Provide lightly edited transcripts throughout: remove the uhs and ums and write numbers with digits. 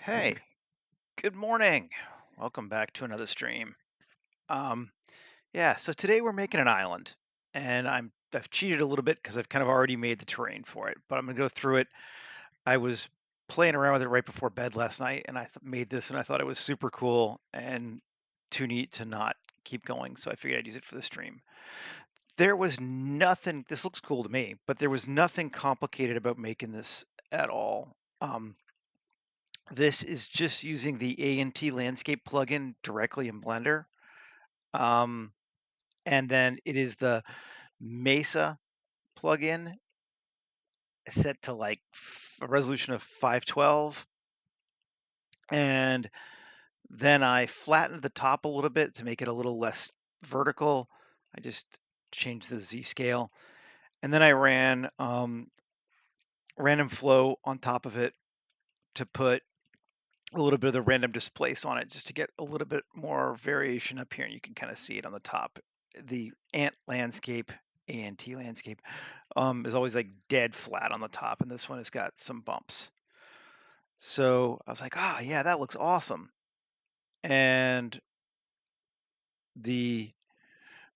Hey, good morning. Welcome back to another stream. Um, yeah, so today we're making an island, and I've cheated a little bit because I've kind of already made the terrain for it, but I'm gonna go through it. I was playing around with it right before bed last night, and made this, and I thought it was super cool and too neat to not keep going, so I figured I'd use it for the stream. There was nothing. This looks cool to me, but there was nothing complicated about making this at all. This is just using the A&T Landscape plugin directly in Blender. Um, and then it is the Mesa plugin set to like a resolution of 512. And then I flattened the top a little bit to make it a little less vertical. I just changed the Z scale. And then I ran random flow on top of it to put a little bit of the random displace on it just to get a little bit more variation up here. And you can kind of see it on the top. The ant landscape, ANT landscape, is always like dead flat on the top, and this one has got some bumps. So I was like, ah, yeah, that looks awesome. And the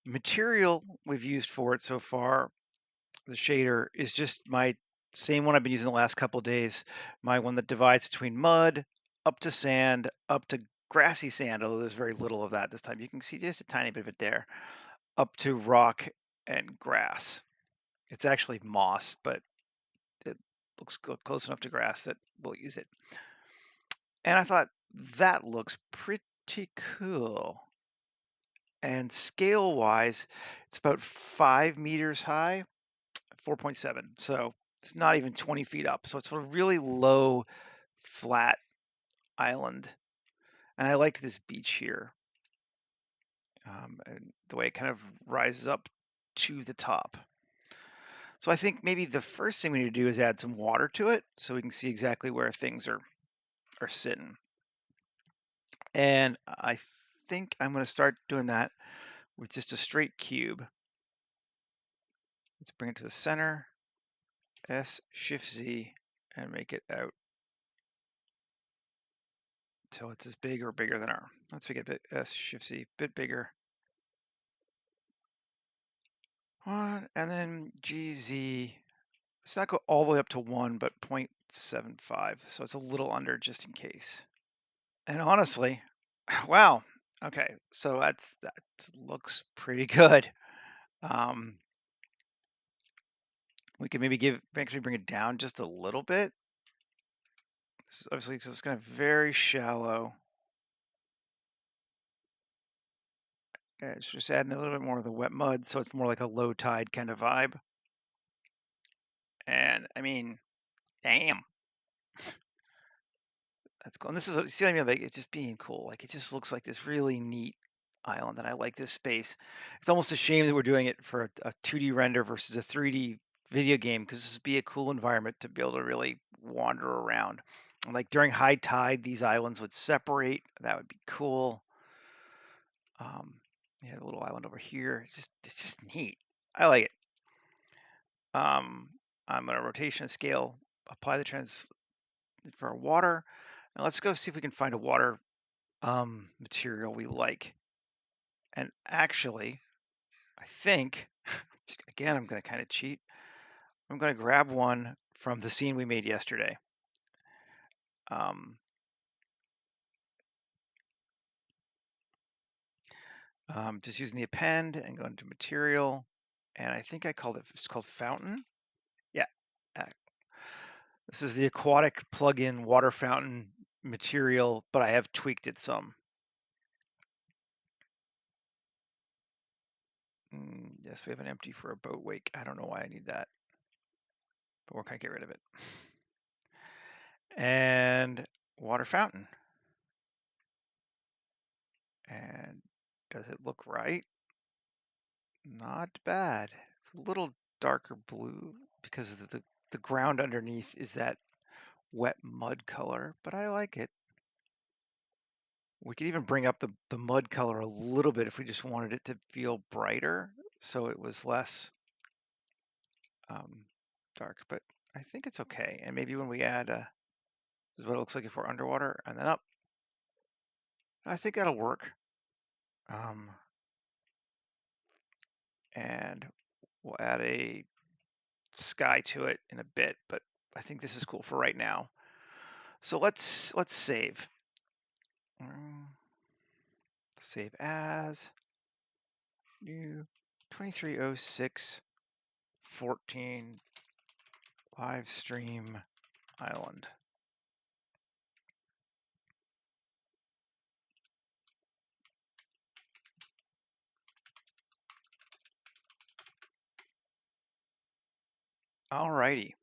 material we've used for it so far, the shader, is just my same one I've been using the last couple of days. My one that divides between mud, up to sand, up to grassy sand, although there's very little of that this time. You can see just a tiny bit of it there, up to rock and grass. It's actually moss, but it looks close enough to grass that we'll use it. And I thought that looks pretty cool. And scale wise, it's about 5 meters high, 4.7. So it's not even 20 feet up. So it's a really low, flat island. And I liked this beach here, and the way it kind of rises up to the top. So I think maybe the first thing we need to do is add some water to it so we can see exactly where things are sitting. And I think I'm going to start doing that with just a straight cube. Let's bring it to the center, S, Shift Z, and make it out until it's as big or bigger than our. Let's make it a bit S, Shift Z, bit bigger. One, and then GZ. Let's not go all the way up to 1, but 0.75. So it's a little under just in case. And honestly, wow. Okay, so that looks pretty good. Um, we can maybe actually bring it down just a little bit. So obviously, because it's kind of very shallow. Yeah, it's just adding a little bit more of the wet mud, so it's more like a low tide kind of vibe. And I mean, damn, that's cool. And this is what you see what I mean, like it's just being cool. Like it just looks like this really neat island, and I like this space. It's almost a shame that we're doing it for a 2D render versus a 3D video game, because this would be a cool environment to be able to really wander around. Like during high tide, these islands would separate. That would be cool. Um, yeah, a little island over here. It's just neat. I like it. Um, I'm going to rotation scale, apply the trans for our water. And let's go see if we can find a water material we like. And actually, I think, again, I'm going to kind of cheat. I'm going to grab one from the scene we made yesterday. Um, just using the append and going to material. And I think it's called fountain. Yeah. uh, This is the aquatic plugin water fountain material, but I have tweaked it some. Yes, we have an empty for a boat wake. I don't know why I need that, but we're going to get rid of it. And water fountain. And does it look right? Not bad. It's a little darker blue because the ground underneath is that wet mud color, but I like it. We could even bring up the mud color a little bit if we just wanted it to feel brighter, so it was less dark, but I think it's okay. And maybe when we add This is what it looks like if we're underwater, and then up. I think that'll work. And we'll add a sky to it in a bit, but I think this is cool for right now. So let's save. Save as new 2306 14 live stream island. Alrighty.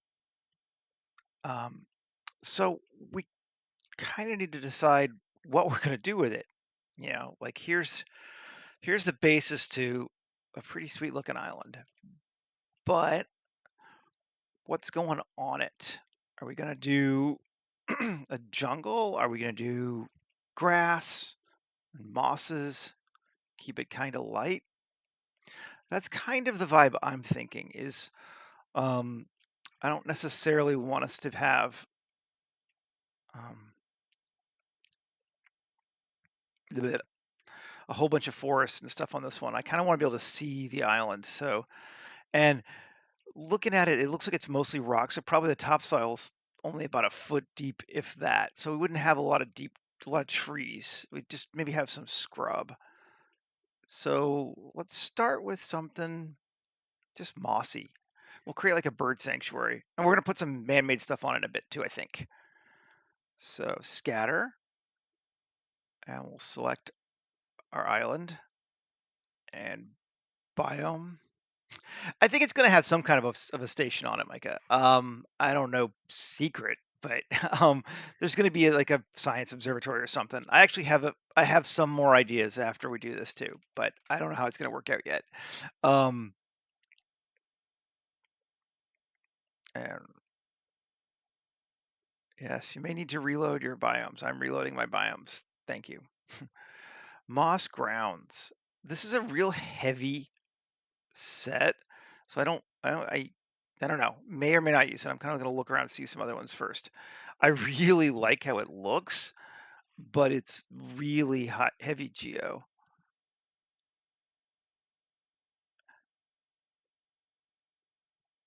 So we kind of need to decide what we're going to do with it. You know, like here's the basis to a pretty sweet looking island, but what's going on it? Are we going to do a jungle? Are we going to do grass and mosses? Keep it kind of light? That's kind of the vibe I'm thinking is I don't necessarily want us to have um, a whole bunch of forests and stuff on this one. I kind of want to be able to see the island. So, and looking at it, it looks like it's mostly rock. So probably the topsoil's only about a foot deep, if that. So we wouldn't have a lot of trees. We'd just maybe have some scrub. So let's start with something just mossy. We'll create like a bird sanctuary, and we're gonna put some man-made stuff on it in a bit too, I think. So scatter, and we'll select our island and biome. I think it's going to have some kind of a station on it, Micah. I don't know secret, but there's going to be like a science observatory or something. I have some more ideas after we do this too, but I don't know how it's going to work out yet. And yes, you may need to reload your biomes. I'm reloading my biomes. Thank you. Moss grounds. This is a real heavy set, so I don't know. May or may not use it. I'm kind of going to look around and see some other ones first. I really like how it looks, but it's really hot, heavy geo.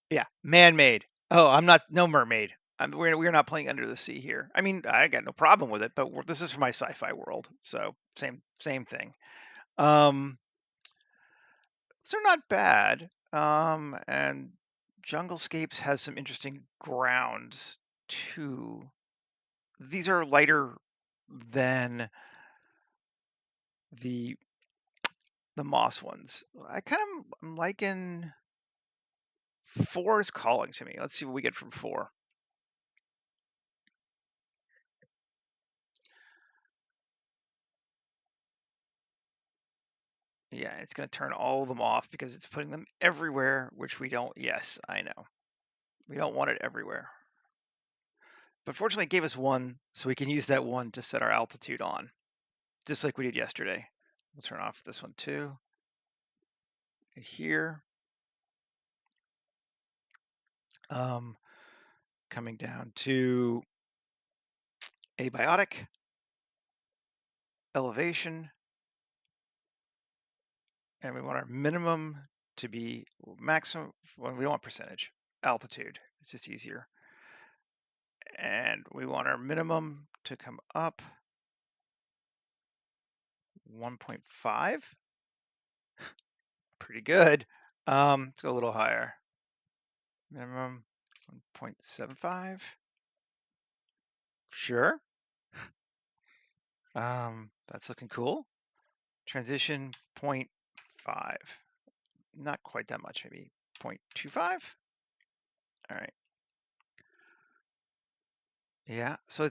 Yeah, man-made. Oh, I'm not no mermaid. We're not playing under the sea here. I mean, I got no problem with it, but this is for my sci-fi world, so same thing. So they're not bad. And Junglescapes has some interesting grounds too. These are lighter than the moss ones. I'm liking 4 is calling to me. Let's see what we get from 4. Yeah, it's going to turn all of them off because it's putting them everywhere, which we don't. Yes, I know. We don't want it everywhere. But fortunately, it gave us 1, so we can use that 1 to set our altitude on, just like we did yesterday. We'll turn off this one too. Here, coming down to abiotic, elevation, and we want our minimum to be maximum. Well, we don't want percentage, altitude. It's just easier. And we want our minimum to come up 1.5. Pretty good. Let's go a little higher. Minimum 1.75. Sure. That's looking cool. Transition 0.5. Not quite that much, maybe 0.25. All right. Yeah, so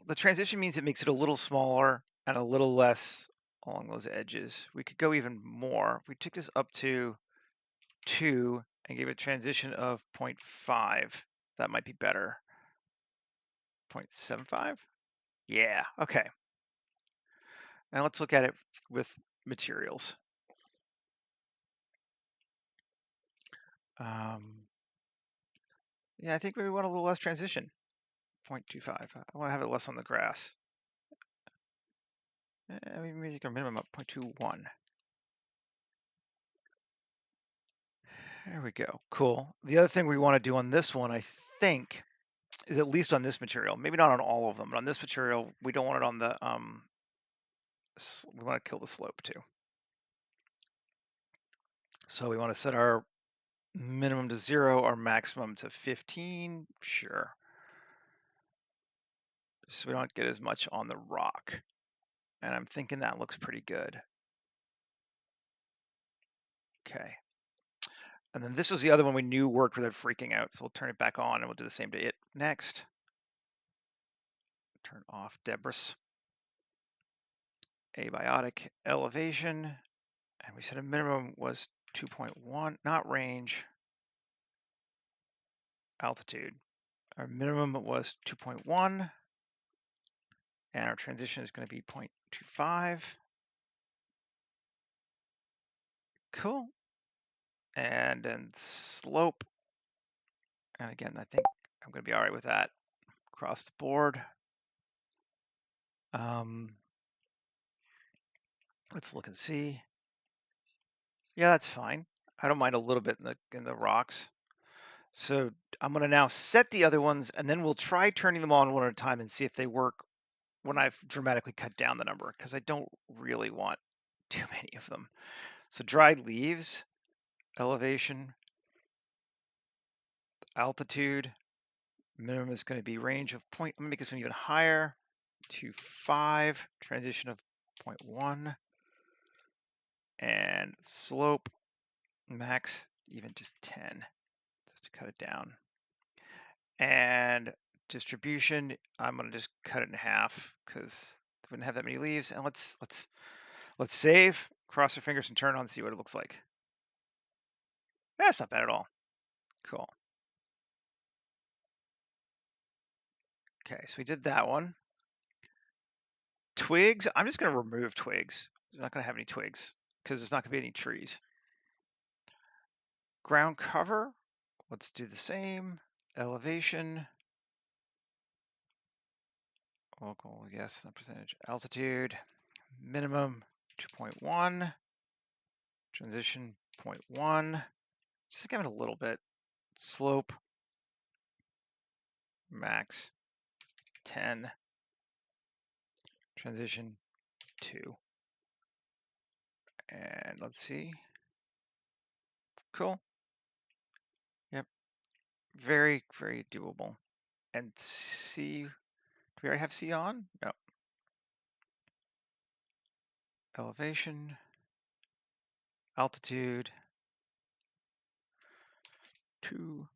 the transition means it makes it a little smaller and a little less along those edges. We could go even more. If we took this up to 2 and gave a transition of 0.5, that might be better. 0.75? Yeah, okay. Now let's look at it with materials. Yeah, I think maybe we want a little less transition. 0.25. I want to have it less on the grass. We make our minimum up 0.21. There we go. Cool. The other thing we want to do on this one, I think, is at least on this material. Maybe not on all of them, but on this material, we don't want it on the we want to kill the slope too. So we want to set our minimum to 0, our maximum to 15. Sure. So we don't get as much on the rock. And I'm thinking that looks pretty good. Okay. And then this was the other one we knew worked without freaking out. So we'll turn it back on and we'll do the same to it next. Turn off debris. Abiotic elevation. And we said a minimum was 2.1, not range, altitude. Our minimum was 2.1. And our transition is going to be 0.25. Cool. And then slope. And again, I think I'm going to be all right with that across the board. Let's look and see. Yeah, that's fine. I don't mind a little bit in the rocks. So I'm going to now set the other ones, and then we'll try turning them on one at a time and see if they work when I've dramatically cut down the number, because I don't really want too many of them. So dried leaves, elevation, altitude, minimum is going to be range of point. I'm going to make this one even higher, to 5, transition of 0.1, and slope max even just 10, just to cut it down. And distribution, I'm going to just cut it in half because we wouldn't have that many leaves. And let's save, cross our fingers, and turn on and see what it looks like. That's not bad at all. Cool. Okay, so we did that one. Twigs, I'm just going to remove twigs. I'm not going to have any twigs because there's not going to be any trees. Ground cover, let's do the same. Elevation, local, yes, not percentage. Altitude, minimum 2.1. Transition 0.1. Just give it a little bit. Slope, max 10. Transition 2. And let's see. Cool. Yep. Very, very doable. And C, do we already have C on? No. Elevation, altitude, 2.1.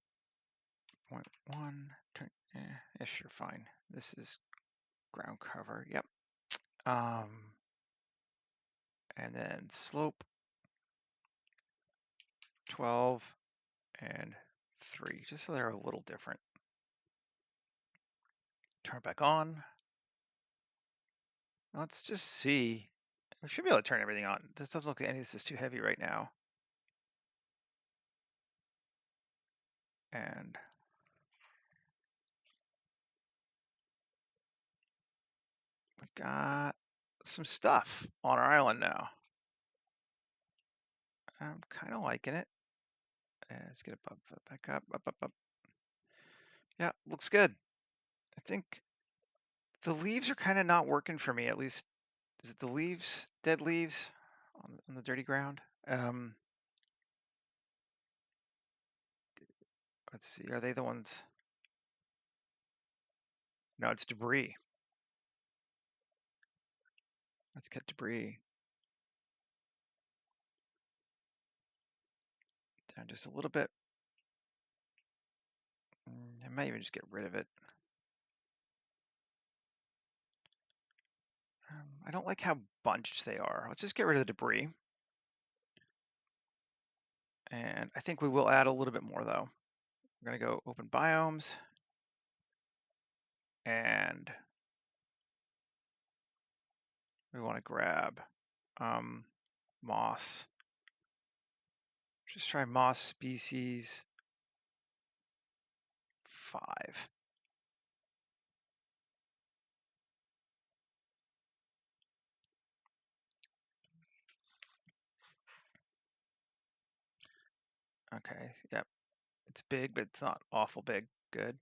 Yeah, sure, fine. This is ground cover. Yep. And then slope, 12 and 3, just so they're a little different. Turn it back on. Let's just see. We should be able to turn everything on. This doesn't look like any of this is too heavy right now. And we got some stuff on our island now. I'm kind of liking it. Let's get it back up. Yeah, looks good. I think the leaves are kind of not working for me, at least. Is it the leaves, dead leaves on the dirty ground? Let's see, are they the ones? No, it's debris. Let's get debris. Down just a little bit. I might even just get rid of it. I don't like how bunched they are. Let's just get rid of the debris. And I think we will add a little bit more though. We're gonna go open biomes. And we wanna grab moss. Just try moss species 5. Okay, yep. It's big, but it's not awful big. Good.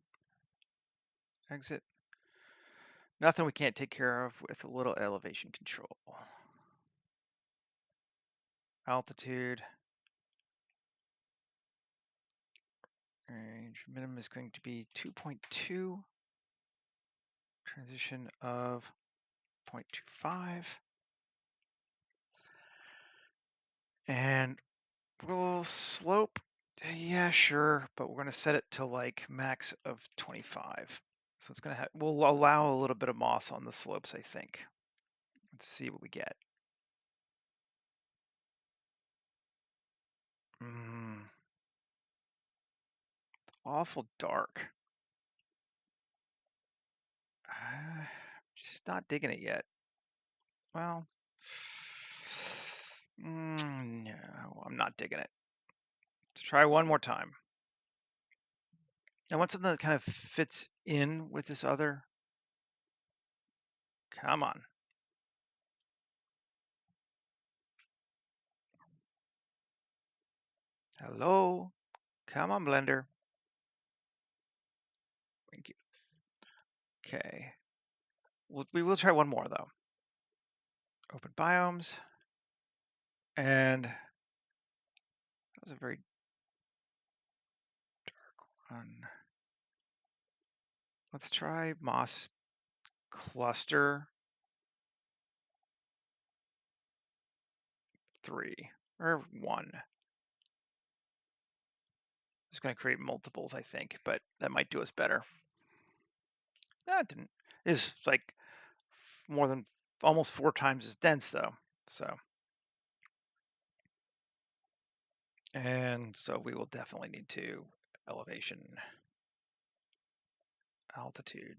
Exit. Nothing we can't take care of with a little elevation control. Altitude. Range minimum is going to be 2.2. Transition of 0.25. And we'll slope. Yeah, sure, but we're going to set it to like max of 25. So it's going to have, we'll allow a little bit of moss on the slopes, I think. Let's see what we get. Awful dark. Just not digging it yet. Well, no, I'm not digging it. Let's try one more time. I want something that kind of fits in with this other. Come on. Hello. Come on, Blender. Thank you. Okay. We will try one more, though. Open biomes. And that was a very dark one. Let's try moss cluster 3 or 1. It's going to create multiples, I think, but that might do us better. That didn't. It's like more than almost 4 times as dense, though. So, and so we will definitely need to elevation, altitude.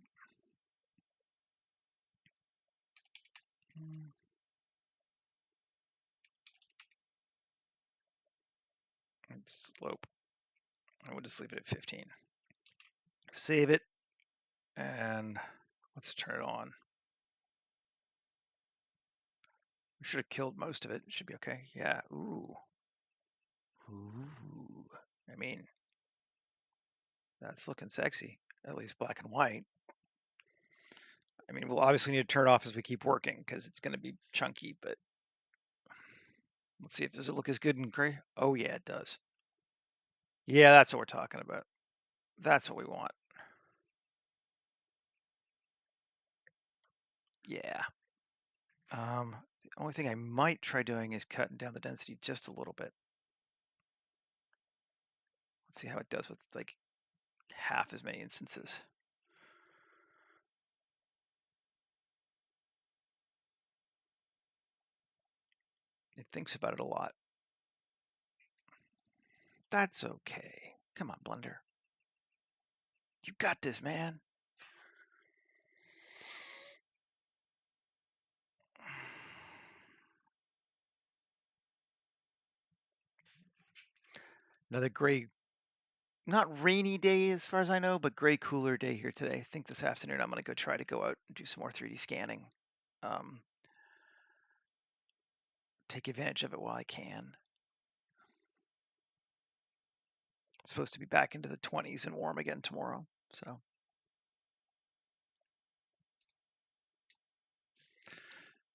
And slope. I would just leave it at 15. Save it, and let's turn it on. We should have killed most of it. It should be okay. Yeah. Ooh. Ooh. I mean, that's looking sexy. At least black and white. I mean, we'll obviously need to turn it off as we keep working because it's going to be chunky, but let's see if does it look as good in gray. Oh yeah, it does. Yeah, that's what we're talking about. That's what we want. Yeah. The only thing I might try doing is cutting down the density just a little bit. Let's see how it does with like half as many instances. It thinks about it a lot. That's okay. Come on, Blender. You got this, man. Another gray, not rainy day as far as I know, but gray, cooler day here today. I think this afternoon I'm going to go try to go out and do some more 3D scanning. Take advantage of it while I can. It's supposed to be back into the 20s and warm again tomorrow. So,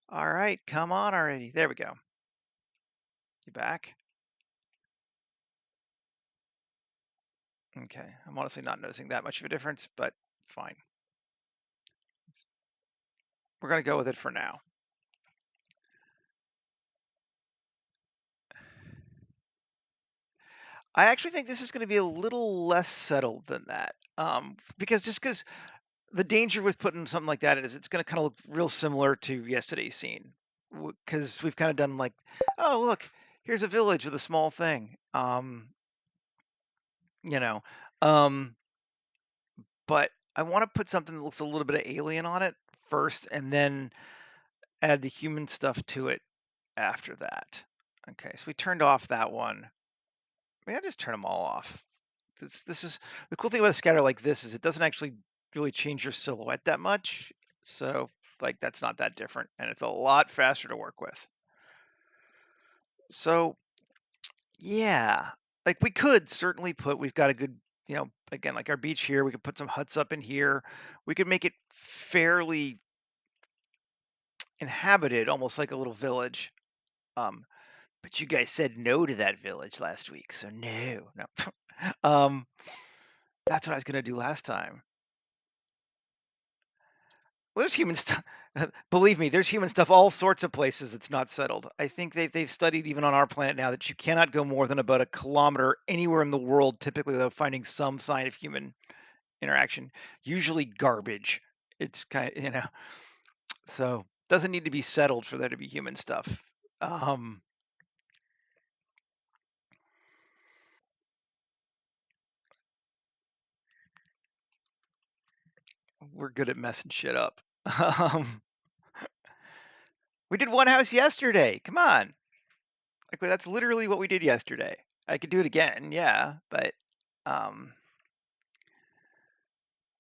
all right, come on already. There we go. You back? Okay, I'm honestly not noticing that much of a difference, but fine. We're going to go with it for now. I actually think this is going to be a little less settled than that, because the danger with putting something like that is it's going to kind of look real similar to yesterday's scene, because we've kind of done like, oh look, here's a village with a small thing, you know, but I want to put something that looks a little bit of alien on it first, and then add the human stuff to it after that. Okay, so we turned off that one. Maybe I just turn them all off. This is the cool thing about a scatter like this is it doesn't actually really change your silhouette that much. So like that's not that different, and it's a lot faster to work with. So yeah, like we could certainly we've got a good, again, like our beach here, we could put some huts up in here. We could make it fairly inhabited, almost like a little village. Um, but you guys said no to that village last week, so no, no. um, that's what I was gonna do last time. Well, there's human stuff. Believe me, there's human stuff all sorts of places that's not settled. I think they've studied even on our planet now that you cannot go more than about a kilometer anywhere in the world, typically without finding some sign of human interaction. Usually garbage. It's kind of, so doesn't need to be settled for there to be human stuff. Um, we're good at messing shit up. Um, we did one house yesterday. Come on. Like that's literally what we did yesterday. I could do it again, yeah, um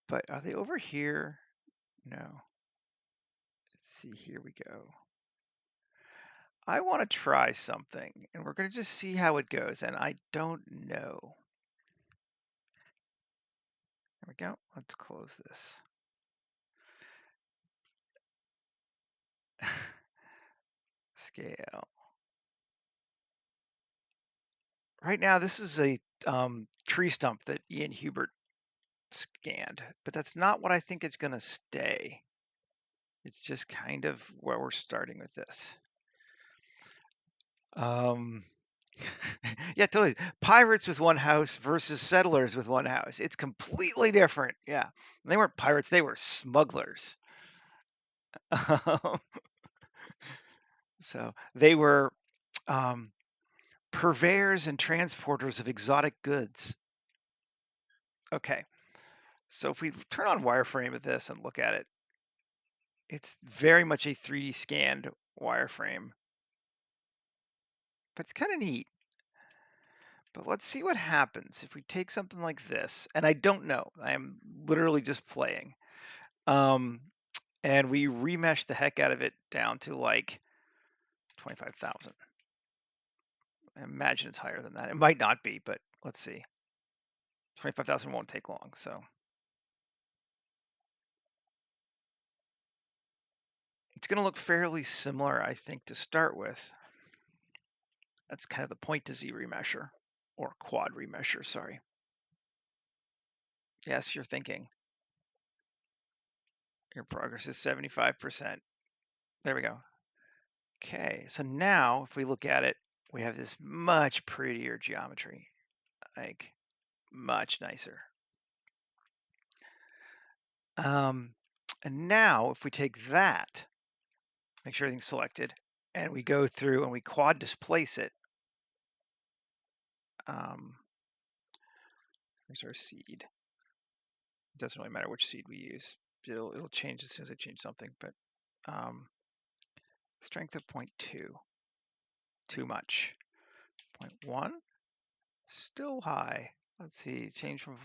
but are they over here? No. Let's see, here we go. I want to try something and we're going to just see how it goes, and I don't know. There we go. Let's close this. Scale. Right now, this is a tree stump that Ian Hubert scanned, but that's not what I think it's going to stay. It's just kind of where we're starting with this. Yeah, totally. Pirates with one house versus settlers with one house. It's completely different. Yeah. They weren't pirates, they were smugglers. So they were um, purveyors and transporters of exotic goods. Okay. So if we turn on wireframe of this and look at it, it's very much a 3D scanned wireframe, but it's kind of neat. But let's see what happens if we take something like this. And I don't know. I am literally just playing. And we remesh the heck out of it down to like 25,000. I imagine it's higher than that. It might not be, but let's see. 25,000 won't take long, so. It's going to look fairly similar, I think, to start with. That's kind of the point to Z remesher, or quad remesher, sorry. Yes, you're thinking. Your progress is 75%. There we go. Okay, so now if we look at it, we have this much prettier geometry, like much nicer. And now if we take that, make sure everything's selected, and we go through and we quad displace it. Here's our seed. It doesn't really matter which seed we use. It'll change as soon as I change something, but strength of 0.2, too much. 0.1, still high. Let's see, change from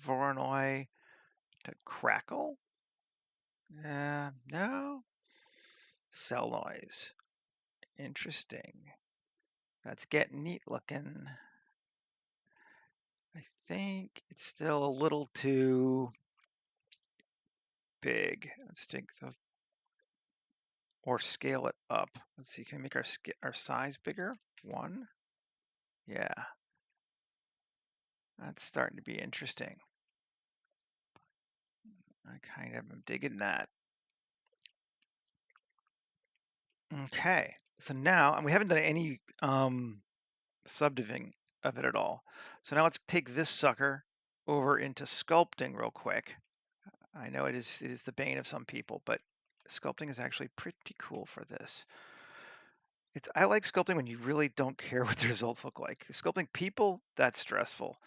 Voronoi to Crackle. No. Cell noise. Interesting. That's getting neat looking. I think it's still a little too big. Let's take or scale it up. Let's see, can we make our size bigger? 1. Yeah. That's starting to be interesting. I kind of am digging that. Okay, so now, and we haven't done any subdividing of it at all. So now let's take this sucker over into sculpting real quick. I know it is the bane of some people, but sculpting is actually pretty cool for this. I like sculpting when you really don't care what the results look like. Sculpting people, that's stressful.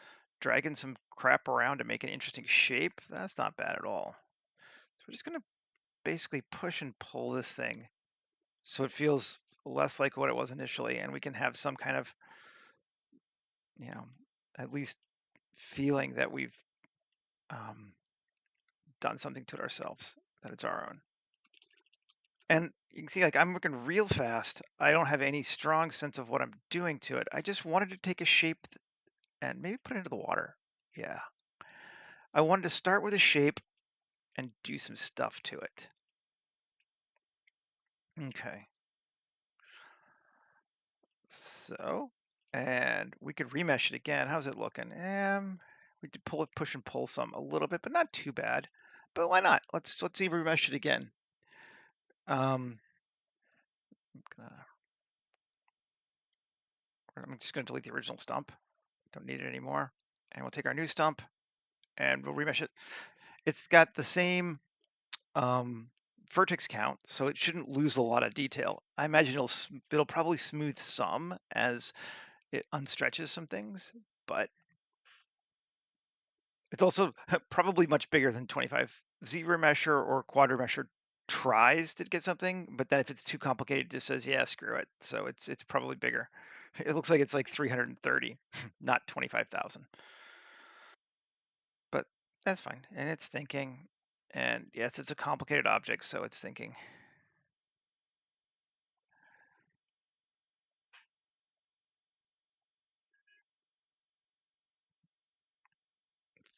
Dragging some crap around to make an interesting shape, that's not bad at all. So we're just gonna basically push and pull this thing so it feels less like what it was initially, and we can have some kind of, at least feeling that we've done something to it ourselves, that it's our own. And you can see, like, I'm working real fast. I don't have any strong sense of what I'm doing to it. I just wanted to take a shape and maybe put it into the water. Yeah. I wanted to start with a shape and do some stuff to it. Okay. So, and we could remesh it again. How's it looking? We did pull it, push and pull some a little bit, but not too bad. But why not? Let's see remesh it again. Gonna, I'm just gonna delete the original stump. Don't need it anymore. And we'll take our new stump and we'll remesh it. It's got the same vertex count, so it shouldn't lose a lot of detail. I imagine it'll probably smooth some as it unstretches some things, but it's also probably much bigger than 25Z remesher or quad remesher tries to get something, but then if it's too complicated, it just says, yeah, screw it. So it's probably bigger. It looks like it's like 330, not 25,000. But that's fine. And it's thinking. And yes, it's a complicated object, so it's thinking.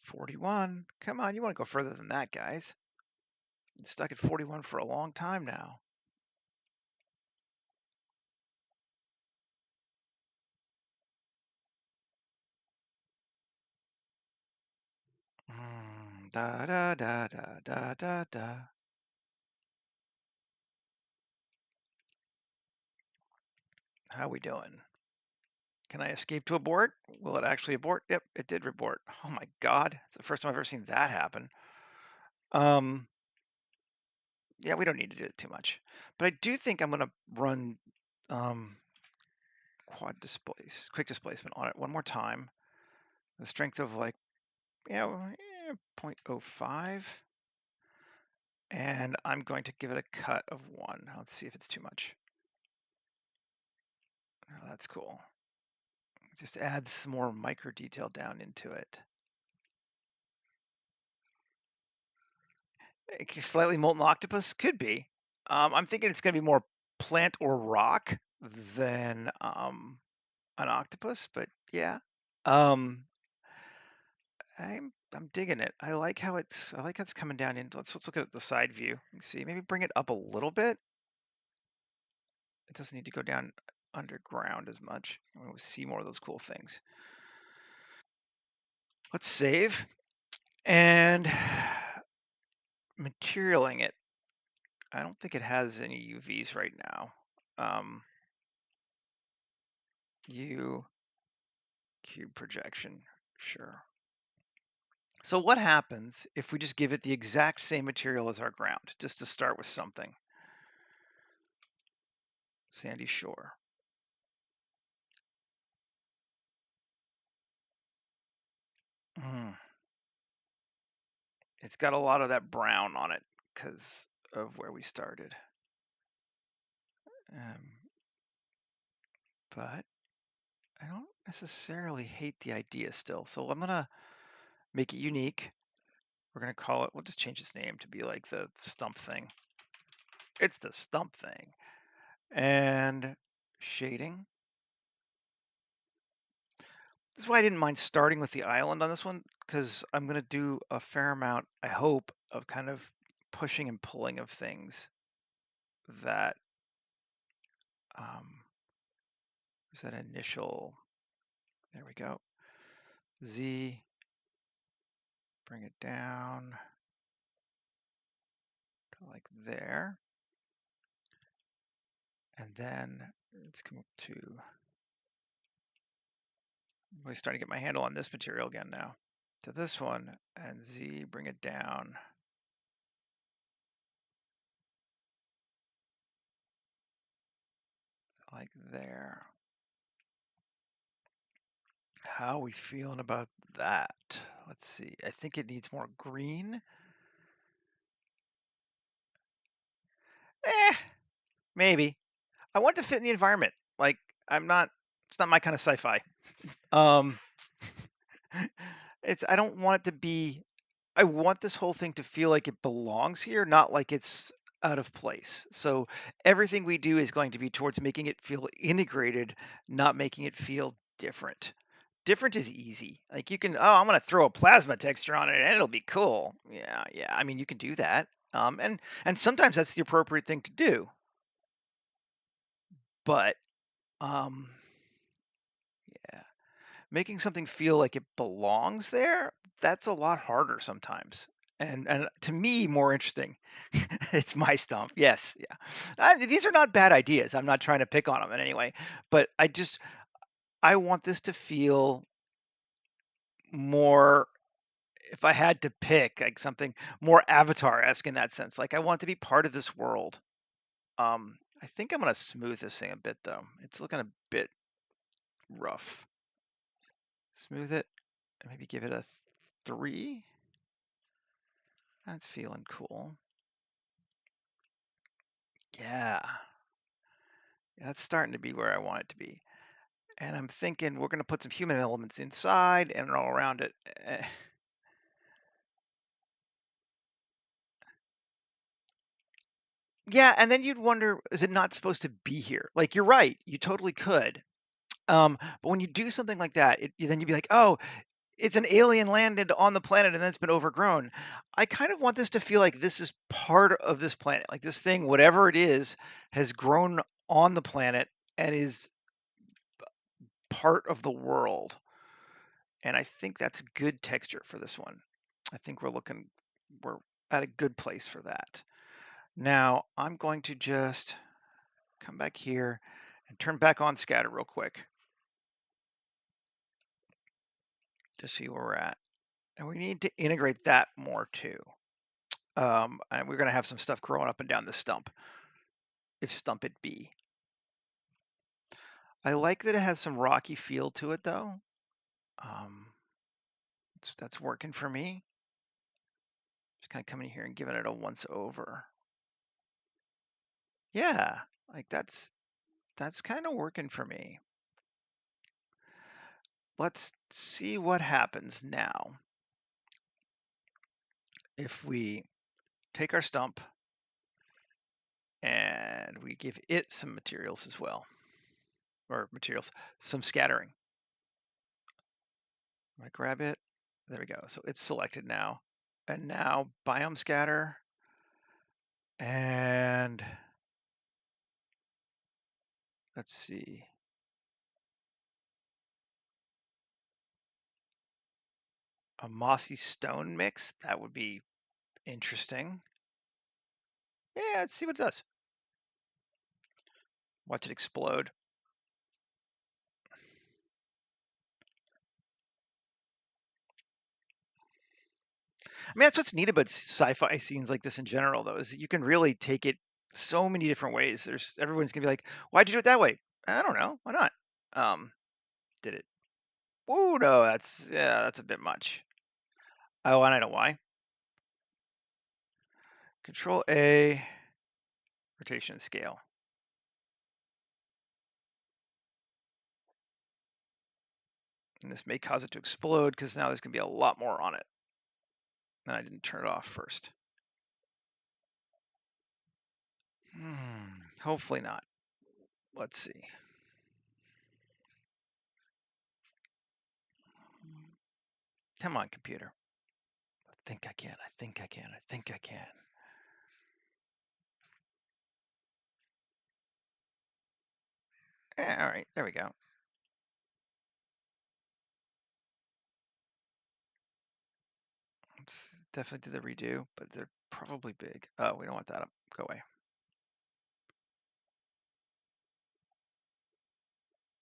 41. Come on, you want to go further than that, guys. It's stuck at 41 for a long time now. Da da da da da da da. How we doing? Can I escape to abort? Will it actually abort? Yep, it did abort. Oh my God, it's the first time I've ever seen that happen. Yeah, we don't need to do it too much, but I do think I'm gonna run um, quick displacement on it one more time. The strength of like, yeah, 0.05. And I'm going to give it a cut of 1. Let's see if it's too much. Oh, that's cool. Just add some more micro detail down into it. Slightly molten octopus? Could be. I'm thinking it's going to be more plant or rock than an octopus, but yeah. Um, I'm digging it. I like how it's coming down in. Let's look at the side view. See, maybe bring it up a little bit. It doesn't need to go down underground as much. We'll see more of those cool things. Let's save and materialing it. I don't think it has any UVs right now. U cube projection, sure. So what happens if we just give it the exact same material as our ground, just to start with something? Sandy shore. It's got a lot of that brown on it because of where we started. But I don't necessarily hate the idea still. So I'm gonna make it unique. We're gonna call it, we'll just change its name to be like the stump thing. It's the stump thing. And shading. This is why I didn't mind starting with the island on this one, because I'm gonna do a fair amount, I hope, of kind of pushing and pulling of things that there's that initial, there we go. Z, bring it down to like there. And then let's come up to, I'm really starting to get my handle on this material again now. To this one, and Z, bring it down. Like there. How are we feeling about that? Let's see. I think it needs more green. Maybe. I want to fit in the environment. Like, it's not my kind of sci-fi. Um, I don't want it to be, I want this whole thing to feel like it belongs here, not like it's out of place. So everything we do is going to be towards making it feel integrated, not making it feel different. Different is easy. Like you can, oh, I'm going to throw a plasma texture on it and it'll be cool. Yeah, yeah. I mean, you can do that. And sometimes that's the appropriate thing to do. But um, yeah, making something feel like it belongs there, that's a lot harder sometimes. And to me, more interesting. It's my stump. Yes, yeah. These are not bad ideas. I'm not trying to pick on them in any way, but I want this to feel more. If I had to pick like something more Avatar-esque in that sense, like I want to be part of this world. I think I'm gonna smooth this thing a bit though. It's looking a bit rough. Smooth it and maybe give it a 3. That's feeling cool. Yeah, that's starting to be where I want it to be. And I'm thinking we're gonna put some human elements inside and all around it. Yeah, and then you'd wonder, is it not supposed to be here? Like you're right, you totally could. But when you do something like that, then you'd be like, oh, it's an alien landed on the planet and then it's been overgrown. I kind of want this to feel like this is part of this planet. Like this thing, whatever it is, has grown on the planet and is part of the world. And I think that's good texture for this one. I think we're at a good place for that. Now I'm going to just come back here and turn back on scatter real quick to see where we're at. And we need to integrate that more too. And we're going to have some stuff growing up and down the stump, if stump it be. I like that it has some rocky feel to it though. Um, that's working for me. Just kind of coming here and giving it a once over. Yeah, like that's kind of working for me. Let's see what happens now if we take our stump and we give it some materials as well, or materials, some scattering. I grab it. There we go. So it's selected now. And now biome scatter. And let's see. A mossy stone mix. That would be interesting. Yeah, let's see what it does. Watch it explode. I mean, that's what's neat about sci-fi scenes like this in general, though, is that you can really take it so many different ways. Everyone's gonna be like, "Why'd you do it that way?" I don't know. Why not? Did it? Oh no, that's a bit much. Oh, and I know why. Control A, rotation and scale. And this may cause it to explode because now there's gonna be a lot more on it. And I didn't turn it off first. Hopefully not. Let's see. Come on, computer. I think I can. I think I can. I think I can. All right, there we go. Let's definitely do the redo, but they're probably big. Oh, we don't want that up. Go away.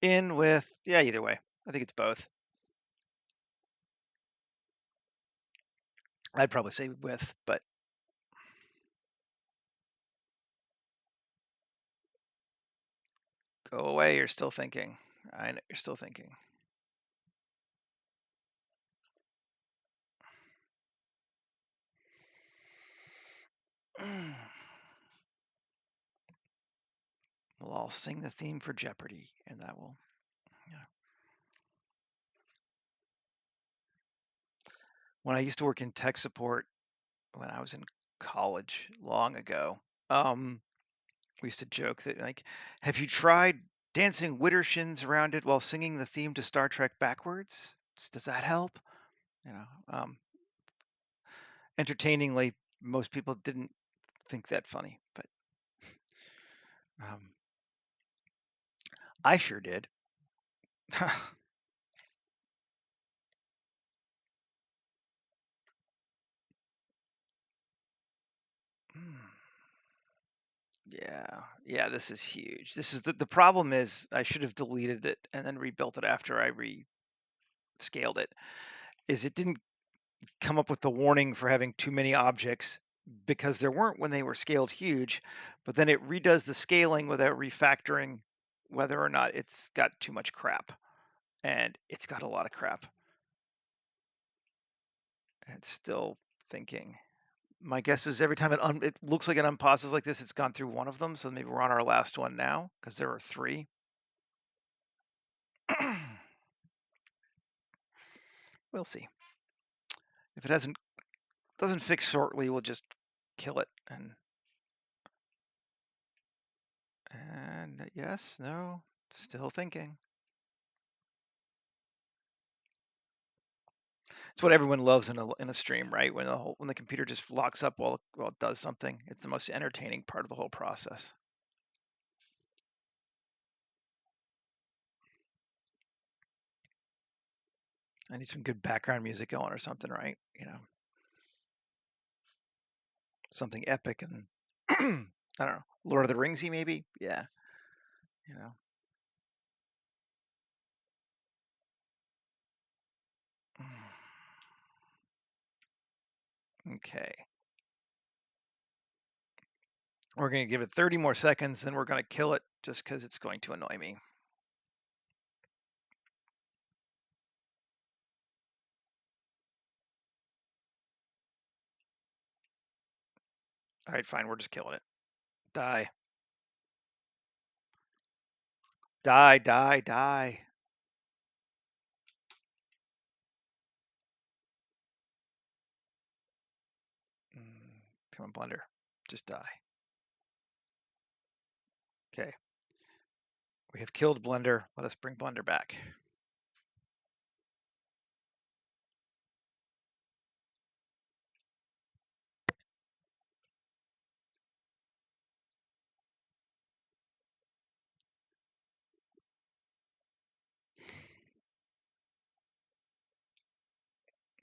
In with, yeah, either way. I think it's both. I'd probably say with, but go away. You're still thinking. I know you're still thinking. We'll all sing the theme for Jeopardy, and that will, you know. When I used to work in tech support when I was in college long ago, We used to joke that, like, have you tried dancing widdershins around it while singing the theme to Star Trek backwards? Does that help? You know, entertainingly, most people didn't think that funny, but um, I sure did. Yeah, this is huge. This is the problem is I should have deleted it and then rebuilt it after I rescaled it. Is it didn't come up with the warning for having too many objects because there weren't when they were scaled huge, but then it redoes the scaling without refactoring whether or not it's got too much crap. And it's got a lot of crap. And it's still thinking. My guess is every time it looks like it unpauses like this, it's gone through one of them. So maybe we're on our last one now because there are 3. We'll see. If it doesn't fix shortly, we'll just kill it. And yes, no, still thinking. It's what everyone loves in a stream, right? When the computer just locks up while it does something. It's the most entertaining part of the whole process. I need some good background music going or something, right? Something epic and I don't know, Lord of the Ringsy maybe. Yeah, you know. Okay. We're going to give it 30 more seconds, then we're going to kill it just because it's going to annoy me. All right, fine. We're just killing it. Die. Die, die, die. Come on, Blender. Just die. Okay. We have killed Blender. Let us bring Blender back.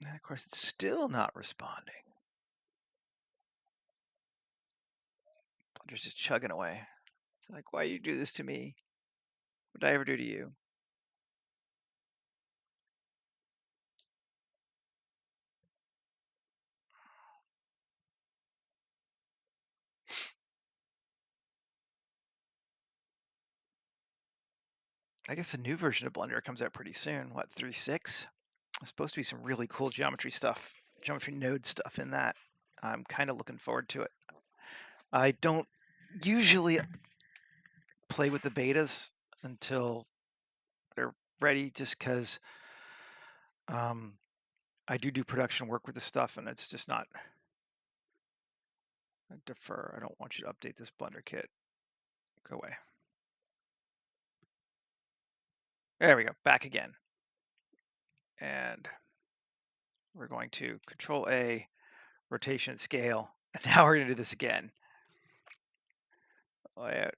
And of course, it's still not responding. Blender's just chugging away. It's like, why you do this to me? What did I ever do to you? I guess a new version of Blender comes out pretty soon. What, 3.6? There's supposed to be some really cool geometry stuff, geometry node stuff in that. I'm kind of looking forward to it. I don't usually play with the betas until they're ready, just because I do production work with this stuff, and it's just not. I defer. I don't want you to update this Blender kit. Go away. There we go. Back again. And we're going to Control A, rotation, scale, and now we're going to do this again. Layout.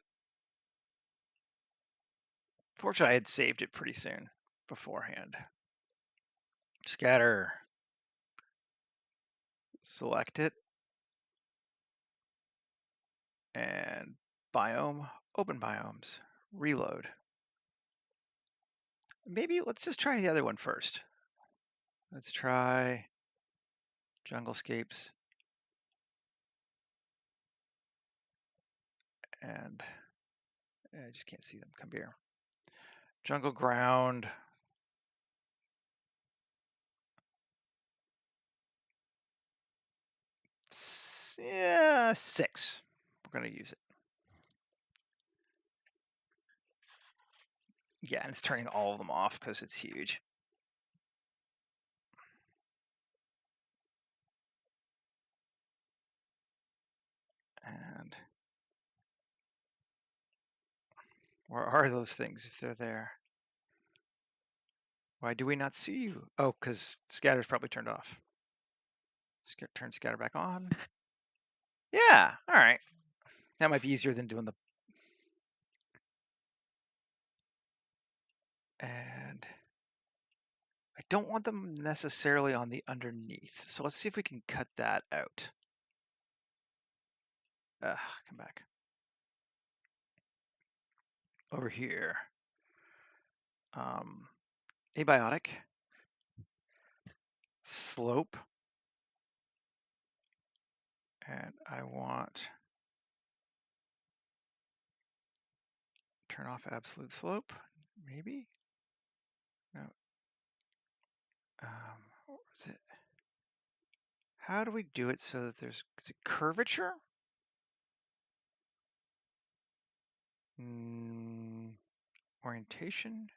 Fortunately, I had saved it pretty soon beforehand. Scatter. Select it. And biome, open biomes, reload. Maybe let's just try the other one first. Let's try Junglescapes. And I just can't see them. Come here. Jungle Ground. Yeah, 6. We're going to use it. Yeah, and it's turning all of them off because it's huge. And Where are those things if they're there? Why do we not see you? Oh, because scatter's probably turned off. Turn scatter back on. Yeah, all right. That might be easier than doing the... And I don't want them necessarily on the underneath. So let's see if we can cut that out. Come back. Over here. Abiotic. Slope. And I want... Turn off absolute slope, maybe? No. What was it? How do we do it so that there's... Is it curvature? Orientation?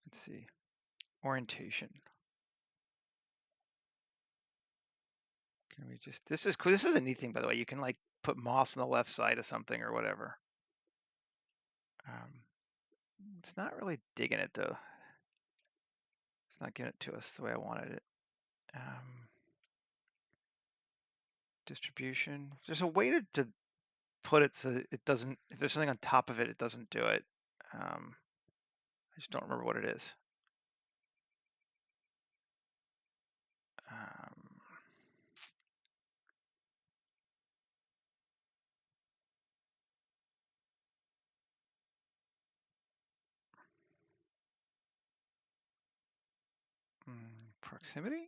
Let's see. Orientation. Can we just... This is cool. This is a neat thing, by the way. You can like put moss on the left side of something or whatever. It's not really digging it though. It's not giving it to us the way I wanted it. Distribution. There's a way to put it so that it doesn't, if there's something on top of it, it doesn't do it. I just don't remember what it is. Proximity?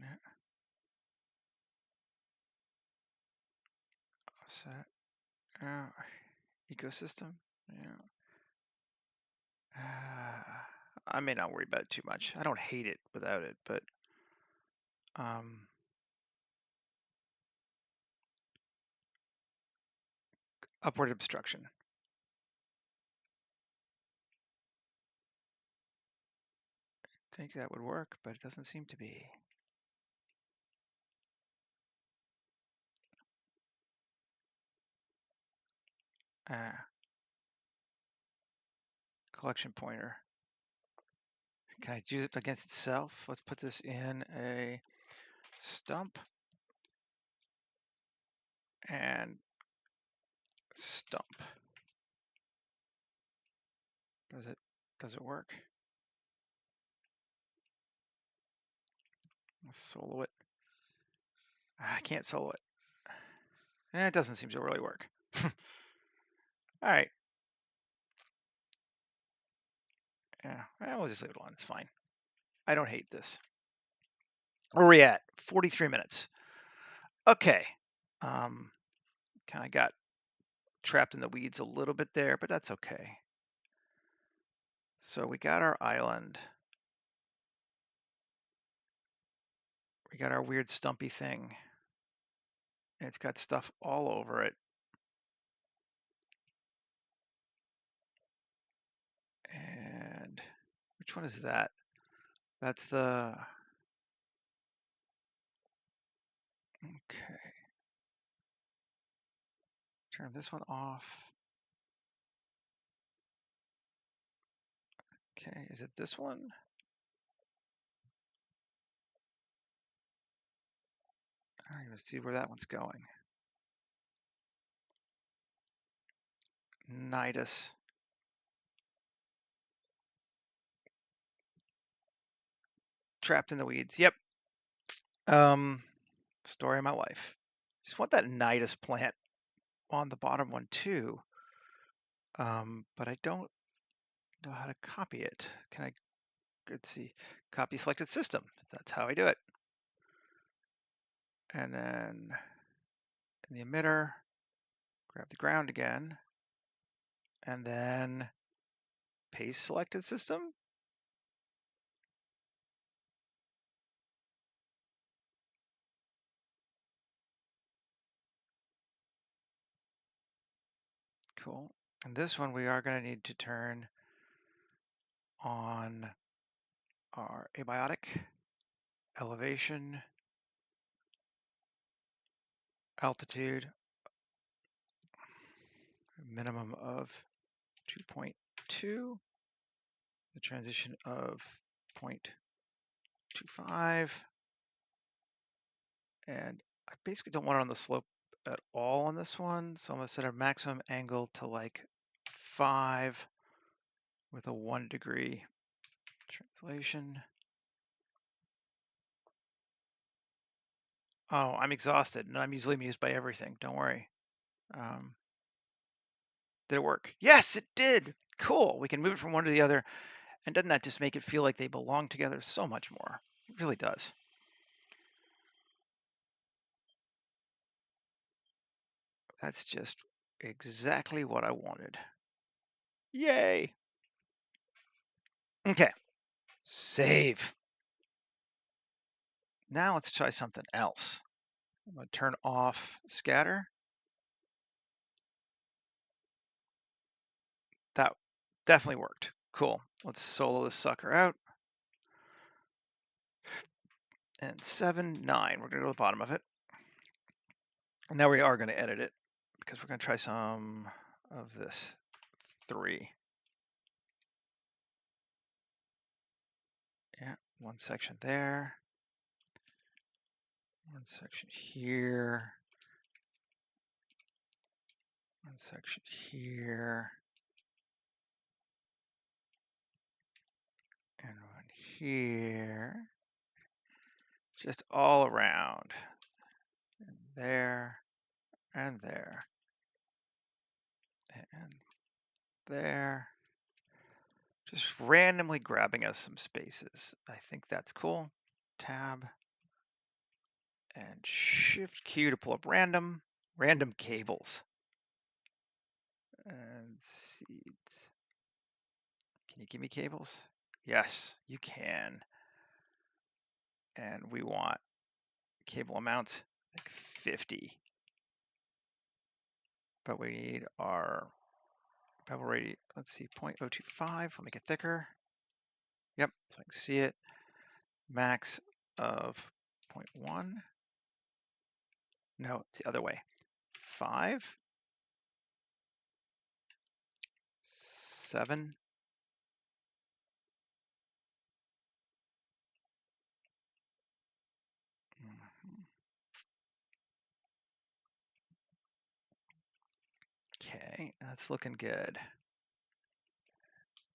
Yeah. Offset. Ecosystem? Yeah. I may not worry about it too much. I don't hate it without it, but upward obstruction. I think that would work, but it doesn't seem to be. Collection pointer. Can I use it against itself? Let's put this in a stump and stump. Does it work? Let's solo it. I can't solo it. It doesn't seem to really work. All right. Yeah, we'll just leave it alone. It's fine. I don't hate this. Where are we at? 43 minutes. Okay. Kind of got trapped in the weeds a little bit there, but that's okay. So we got our island. We got our weird stumpy thing. And it's got stuff all over it. And which one is that? That's the... Okay. Turn this one off. Okay, is it this one? I don't even see where that one's going. Nidus. Trapped in the weeds. Yep. Story of my life. Just want that Nidus plant on the bottom one too. But I don't know how to copy it. Can I, let's see, copy selected system. That's how I do it. And then in the emitter, grab the ground again, and then paste selected system. Cool. And this one we are going to need to turn on our abiotic, elevation, altitude. minimum of 2.2, the transition of 0.25, and I basically don't want it on the slope at all on this one, so I'm going to set our maximum angle to like 5 with a 1 degree translation. Oh, I'm exhausted, and I'm easily amused by everything. Don't worry. Did it work? Yes, it did. Cool. We can move it from one to the other. And doesn't that just make it feel like they belong together so much more? It really does. That's just exactly what I wanted. Yay. Okay. Save. Now let's try something else. I'm going to turn off scatter. That definitely worked. Cool. Let's solo this sucker out. And 7, 9. We're going to go to the bottom of it. And now we are going to edit it because we're going to try some of this 3. Yeah, one section there. One section here. One section here. And one here. Just all around. And there. And there. And there. Just randomly grabbing us some spaces. I think that's cool. Tab. And Shift Q to pull up random cables. And seeds. Can you give me cables? Yes, you can. And we want cable amounts like 50. But we need our bevel radius. Let's see, 0.025. We'll make it thicker. Yep, so I can see it. Max of 0.1. No, it's the other way. 5. 7. Okay, that's looking good.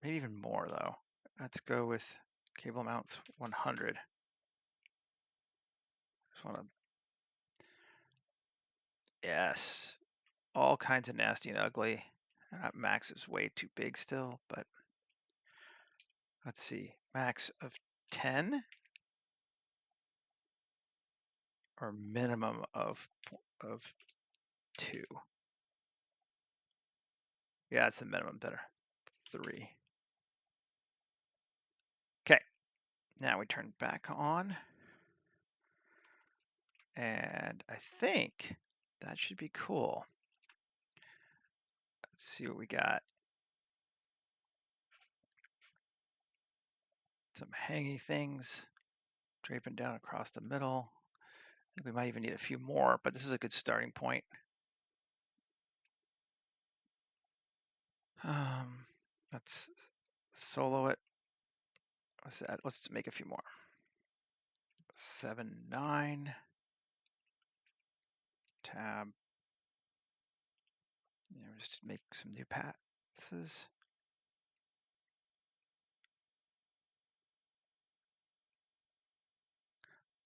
Maybe even more though. Let's go with cable amounts 100. Just want to, yes, all kinds of nasty and ugly. Max is way too big still, but let's see, max of 10 or minimum of 2. Yeah, it's the minimum better. 3. Okay, now we turn back on. And I think that should be cool. Let's see what we got. Some hangy things draping down across the middle. I think we might even need a few more, but this is a good starting point. Let's solo it. Let's make a few more. 7, 9. Tab. Just make some new passes.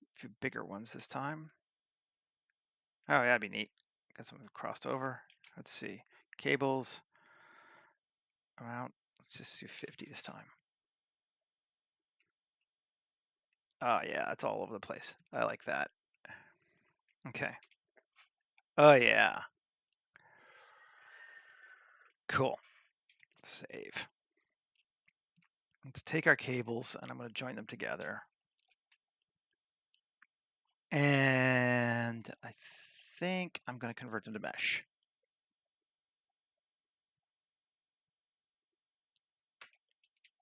A few bigger ones this time. Oh, yeah, that'd be neat. Got some crossed over. Let's see. Cables. Amount. Let's just do 50 this time. Oh, yeah, it's all over the place. I like that. Okay. Oh, yeah. Cool. Save. Let's take our cables and I'm going to join them together. And I think I'm going to convert them to mesh.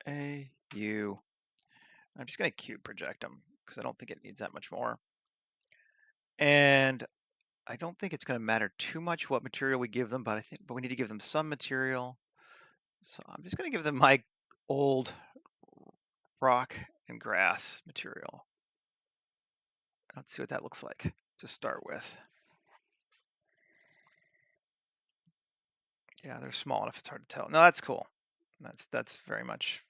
AU. I'm just going to cube project them because I don't think it needs that much more. And I don't think it's going to matter too much what material we give them, but we need to give them some material. So I'm just going to give them my old rock and grass material. Let's see what that looks like to start with. Yeah, they're small enough it's hard to tell. No, that's cool. That's very much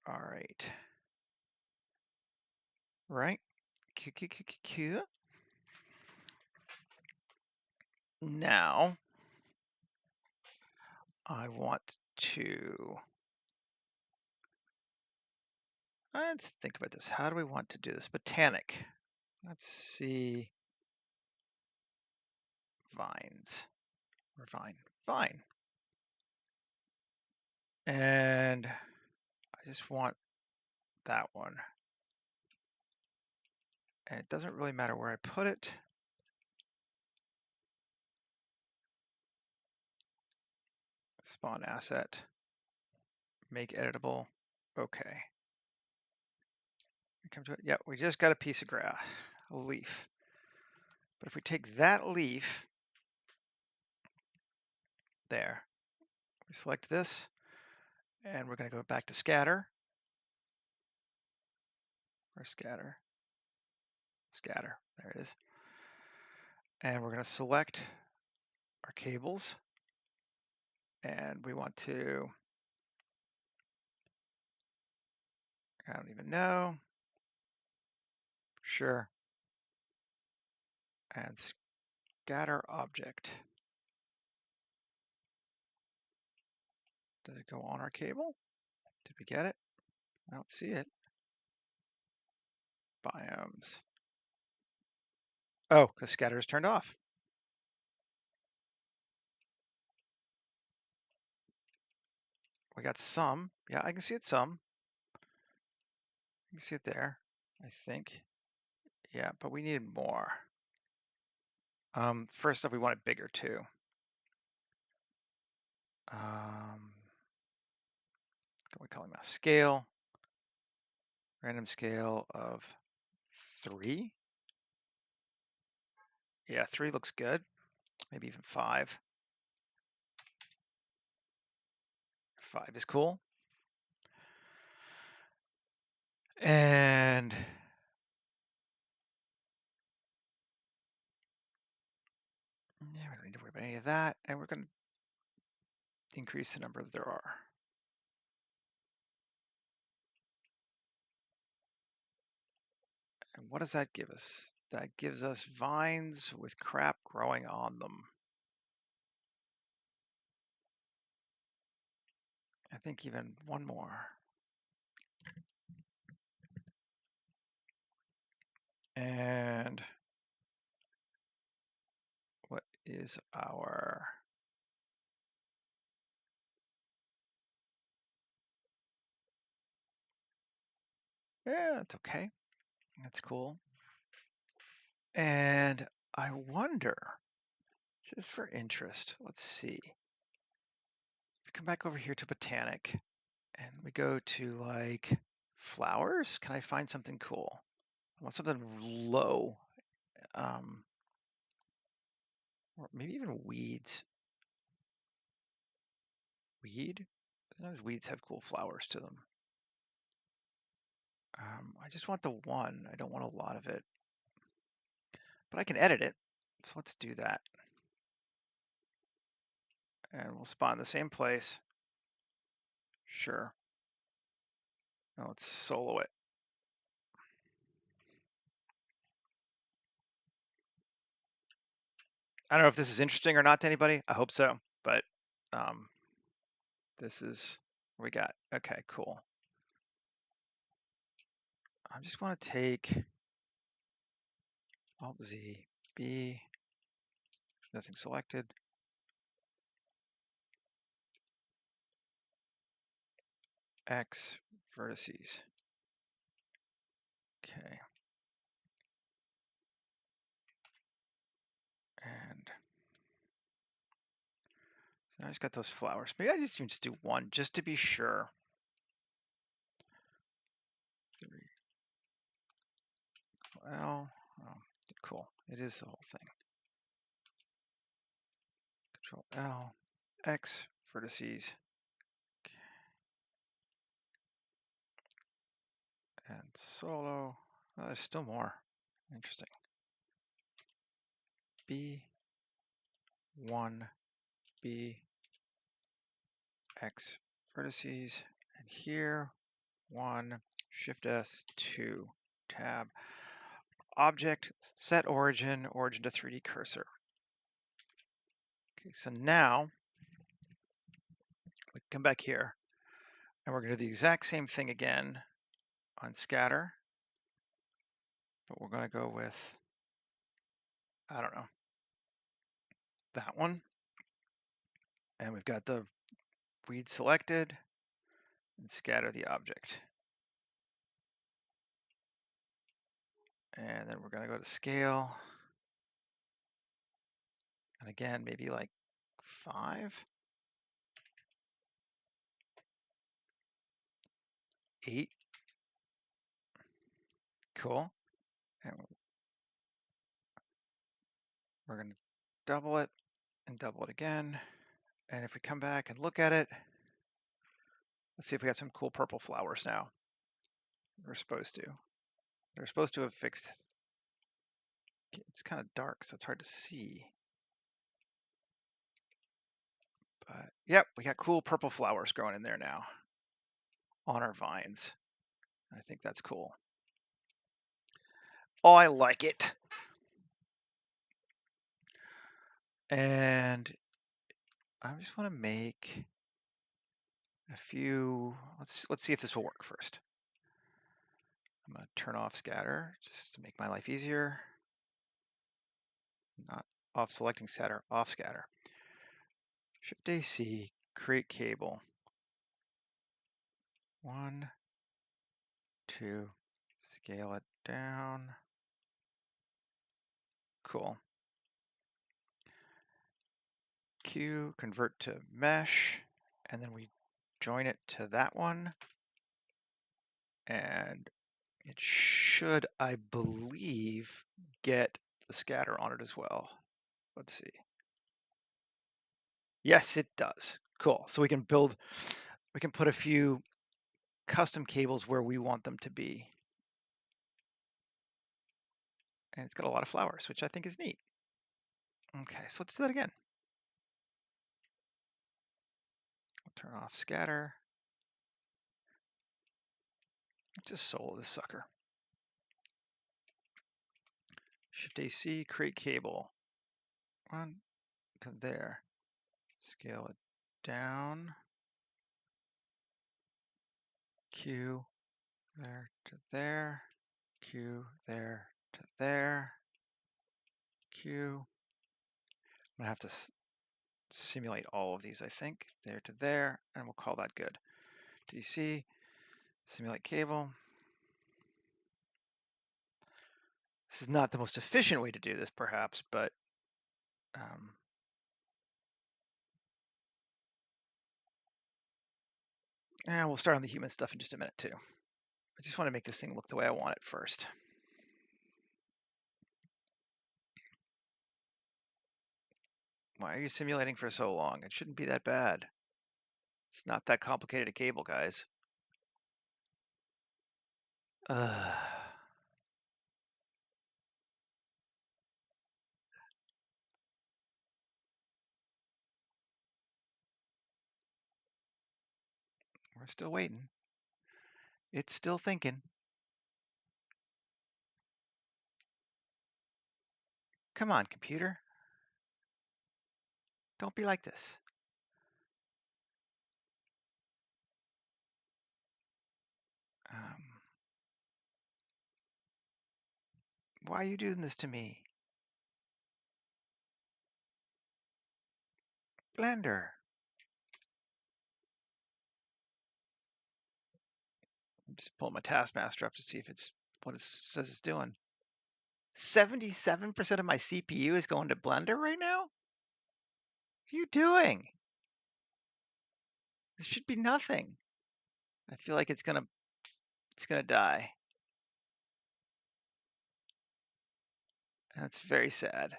all right. Right. Q. Now I want to, let's think about this. How do we want to do this? Botanic. Let's see. Vines. Or vine. And I just want that one. And it doesn't really matter where I put it. Spawn asset. Make editable. Okay. Come to it. Yeah, we just got a piece of grass, a leaf. But if we take that leaf there, we select this, and we're going to go back to scatter. Or scatter. Scatter. There it is. And we're going to select our cables. And we want to, I don't even know. Sure. And scatter object. Does it go on our cable? Did we get it? I don't see it. Biomes. Oh, because scatter is turned off. We got some. Yeah, I can see it some. You can see it there, I think. Yeah, but we needed more. First off, we want it bigger too. We call it a scale. Random scale of 3. Yeah, 3 looks good. Maybe even 5. 5 is cool. And yeah, we don't need to worry about any of that. And we're going to increase the number that there are. And what does that give us? That gives us vines with crap growing on them. I think even one more. And what is our yeah, that's okay. That's cool. And I wonder, just for interest, let's see. We come back over here to Botanic and we go to like flowers. Can I find something cool? I want something low. Or maybe even weeds. Weed? Sometimes weeds have cool flowers to them. I just want the one. I don't want a lot of it. But I can edit it. So let's do that. And we'll spawn the same place. Sure. Now let's solo it. I don't know if this is interesting or not to anybody. I hope so. But this is what we got. Okay, cool. I just want to take Alt Z, B, nothing selected. X vertices. Okay. And so I just got those flowers. Maybe I just do one just to be sure. 3. Well, oh, cool. It is the whole thing. Control L, X, vertices, and solo. Oh, there's still more. Interesting. B1, B, X, vertices, and here, 1, Shift S, 2, tab, object, set origin, origin to 3D cursor. Okay, so now we come back here and we're going to do the exact same thing again on scatter, but we're going to go with, I don't know, that one. And we've got the weed selected and scatter the object. And then we're going to go to scale. And again, maybe like 5, 8. Cool. And we're going to double it and double it again. And if we come back and look at it, let's see if we got some cool purple flowers now. We're supposed to. They're supposed to have fixed. It's kind of dark, so it's hard to see. But yep, we got cool purple flowers growing in there now on our vines. I think that's cool. Oh, I like it. And I just want to make a few. Let's see if this will work first. I'm going to turn off scatter just to make my life easier. Not off selecting scatter, off scatter. Shift AC, create cable. 1, 2, scale it down. Cool. Q, convert to mesh, and then we join it to that one. And it should, I believe, get the scatter on it as well. Let's see. Yes, it does. Cool. So we can put a few custom cables where we want them to be. And it's got a lot of flowers, which I think is neat. Okay, so let's do that again. We'll turn off scatter. Just solo this sucker. Shift AC, create cable. 1 to there. Scale it down. Q there to there. Q there to there. Q. I'm gonna have to simulate all of these, I think. There to there, and we'll call that good. DC, simulate cable. This is not the most efficient way to do this, perhaps, but and we'll start on the human stuff in just a minute too. I just want to make this thing look the way I want it first. Why are you simulating for so long? It shouldn't be that bad. It's not that complicated a cable, guys. We're still waiting. It's still thinking. Come on, computer. Don't be like this. Why are you doing this to me? Blender. I'm just pulling my taskmaster up to see if it's what it says it's doing. 77% of my CPU is going to Blender right now? What are you doing? This should be nothing. I feel like it's gonna die. That's very sad.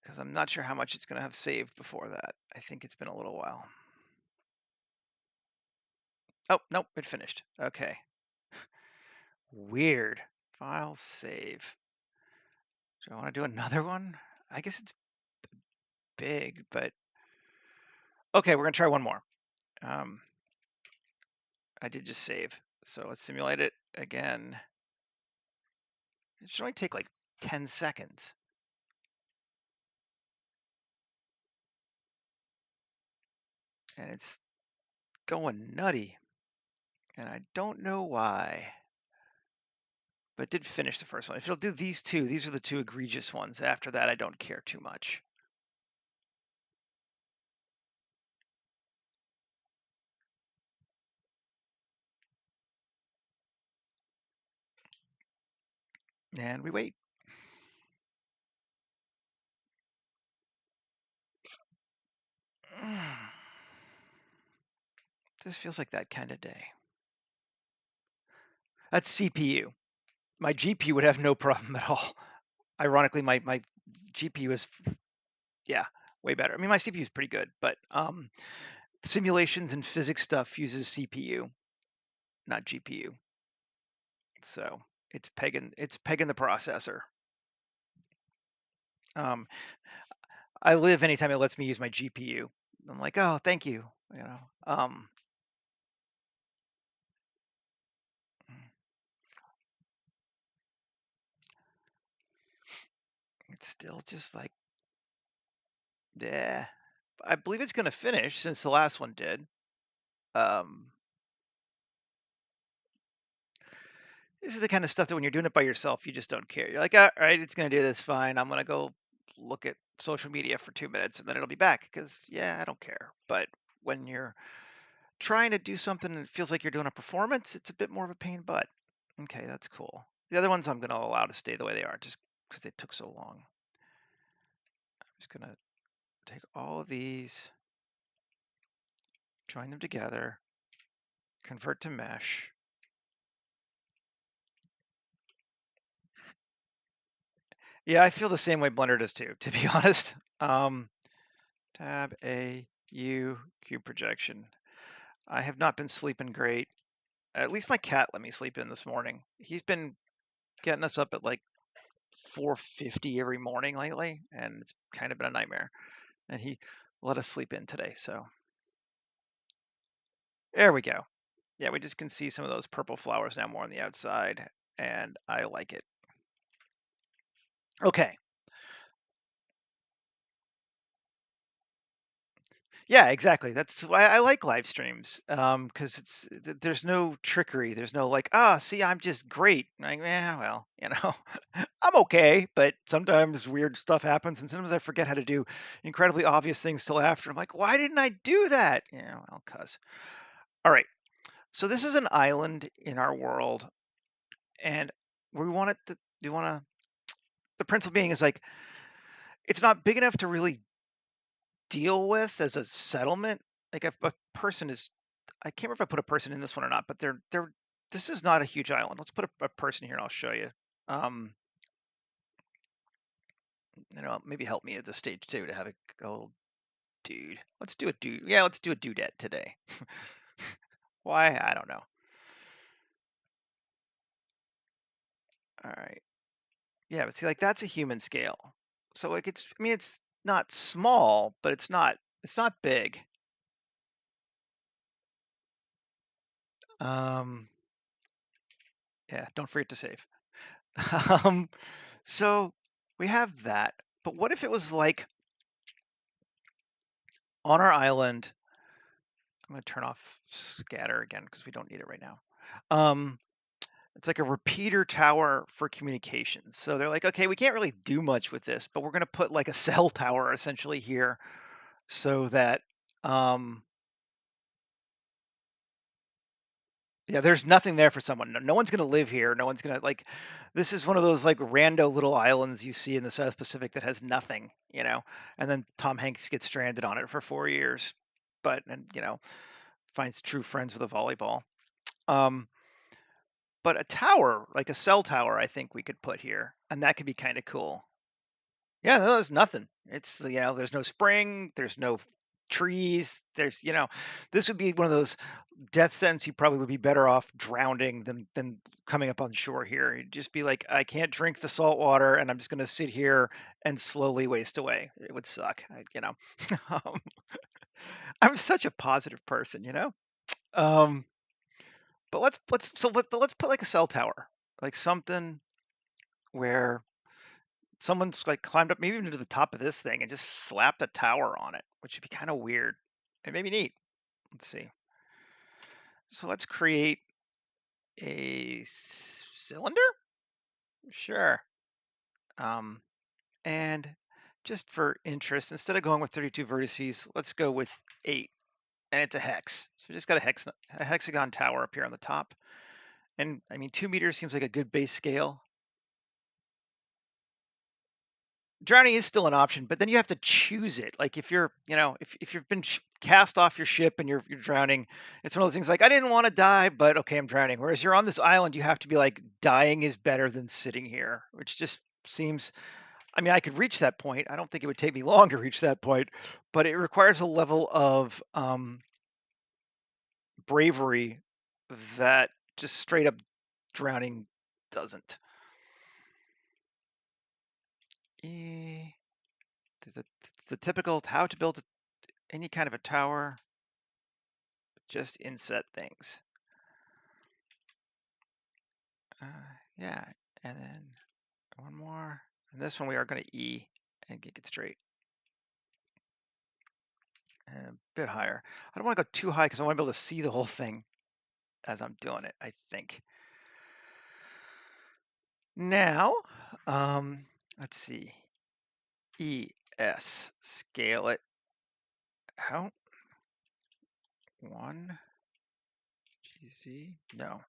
because I'm not sure how much it's going to have saved before that. I think it's been a little while. Oh, nope, it finished. Okay. Weird. File save. Do I want to do another one? I guess it's big, but okay, we're going to try one more. I did just save. So let's simulate it again. It should only take like 10 seconds. And it's going nutty. And I don't know why. But it did finish the first one. If it'll do these two, these are the two egregious ones. After that, I don't care too much. And we wait. This feels like that kind of day. That's CPU. My GPU would have no problem at all. Ironically, my GPU is, yeah, way better. I mean, my CPU is pretty good, but simulations and physics stuff uses CPU, not GPU. So it's pegging the processor. I live anytime it lets me use my GPU. I'm like, oh, thank you. You know, it's still just like, yeah. I believe it's going to finish since the last one did. This is the kind of stuff that when you're doing it by yourself, you just don't care. You're like, all right, it's going to do this fine. I'm going to go look at social media for 2 minutes and then it'll be back because, yeah, I don't care. But when you're trying to do something and it feels like you're doing a performance, it's a bit more of a pain butt. Okay, that's cool. The other ones I'm going to allow to stay the way they are just because they took so long. I'm just going to take all of these, join them together, convert to mesh. Yeah, I feel the same way Blender does too, to be honest. Tab A, U, cube projection. I have not been sleeping great. At least my cat let me sleep in this morning. He's been getting us up at like 4:50 every morning lately, and it's kind of been a nightmare. And he let us sleep in today, so there we go. Yeah, we just can see some of those purple flowers now more on the outside, and I like it. Okay. Yeah, exactly. That's why I like live streams, because there's no trickery. There's no like, see, I'm just great. Like, yeah, well, I'm okay, but sometimes weird stuff happens, and sometimes I forget how to do incredibly obvious things till after. I'm like, why didn't I do that? Yeah, well, cuz. All right. So this is an island in our world, and we want it to. We want to. The principle being is like, it's not big enough to really deal with as a settlement. Like if a person is, I can't remember if I put a person in this one or not, but they're this is not a huge island. Let's put a person here and I'll show you. Um, maybe help me at this stage too to have a little dude. Let's do a dude. Yeah, let's do a dudette today. Why? I don't know. All right. Yeah, but see, like that's a human scale. So like I mean, it's not small, but it's not big. Um, yeah, don't forget to save. um, so we have that. But what if it was like on our island? I'm going to turn off scatter again because we don't need it right now. It's like a repeater tower for communications. So they're like, okay, we can't really do much with this, but we're going to put like a cell tower essentially here so that, yeah, there's nothing there for someone. No one's going to live here. No one's going to like, this is one of those like rando little islands you see in the South Pacific that has nothing. And then Tom Hanks gets stranded on it for 4 years, and finds true friends with a volleyball. Um, but a tower, like a cell tower, I think we could put here, and that could be kind of cool. Yeah, no, there's nothing. It's, there's no spring, there's no trees, this would be one of those death sentence you probably would be better off drowning than coming up on shore here. You'd just be like, I can't drink the salt water and I'm just going to sit here and slowly waste away. It would suck, Um, I'm such a positive person. Um, but let's put like a cell tower, like something where someone's like climbed up maybe even to the top of this thing and just slapped a tower on it, which would be kind of weird and maybe neat. Let's see. So let's create a cylinder. Sure. Um, and just for interest, instead of going with 32 vertices, let's go with 8, and it's a hex. So we just got a hexagon tower up here on the top. And I mean, 2 meters seems like a good base scale. Drowning is still an option, but then you have to choose it. Like if you're, if you've been cast off your ship and you're drowning, it's one of those things like I didn't want to die, but okay, I'm drowning. Whereas you're on this island, you have to be like dying is better than sitting here, which just seems. I mean, I could reach that point. I don't think it would take me long to reach that point, but it requires a level of bravery that just straight up drowning doesn't. Eh, the typical how to build any kind of a tower. Just inset things. Yeah, and then one more. And this one we are going to E and get it straight. And a bit higher. I don't want to go too high because I want to be able to see the whole thing as I'm doing it, I think. Now, let's see. ES, scale it out. 1, GZ, no.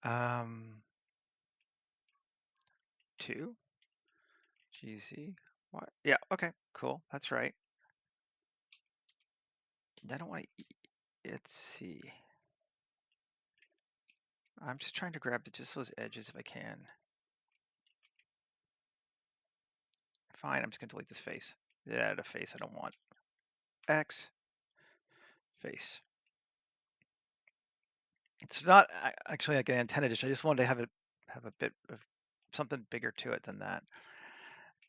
Um, 2, GZ, what? Yeah, okay, cool, that's right. I don't want to, let's see. I'm just trying to grab just those edges if I can. Fine, I'm just gonna delete this face. Yeah, the face I don't want. X, face. It's not actually like an antenna dish. I just wanted to have a bit of something bigger to it than that.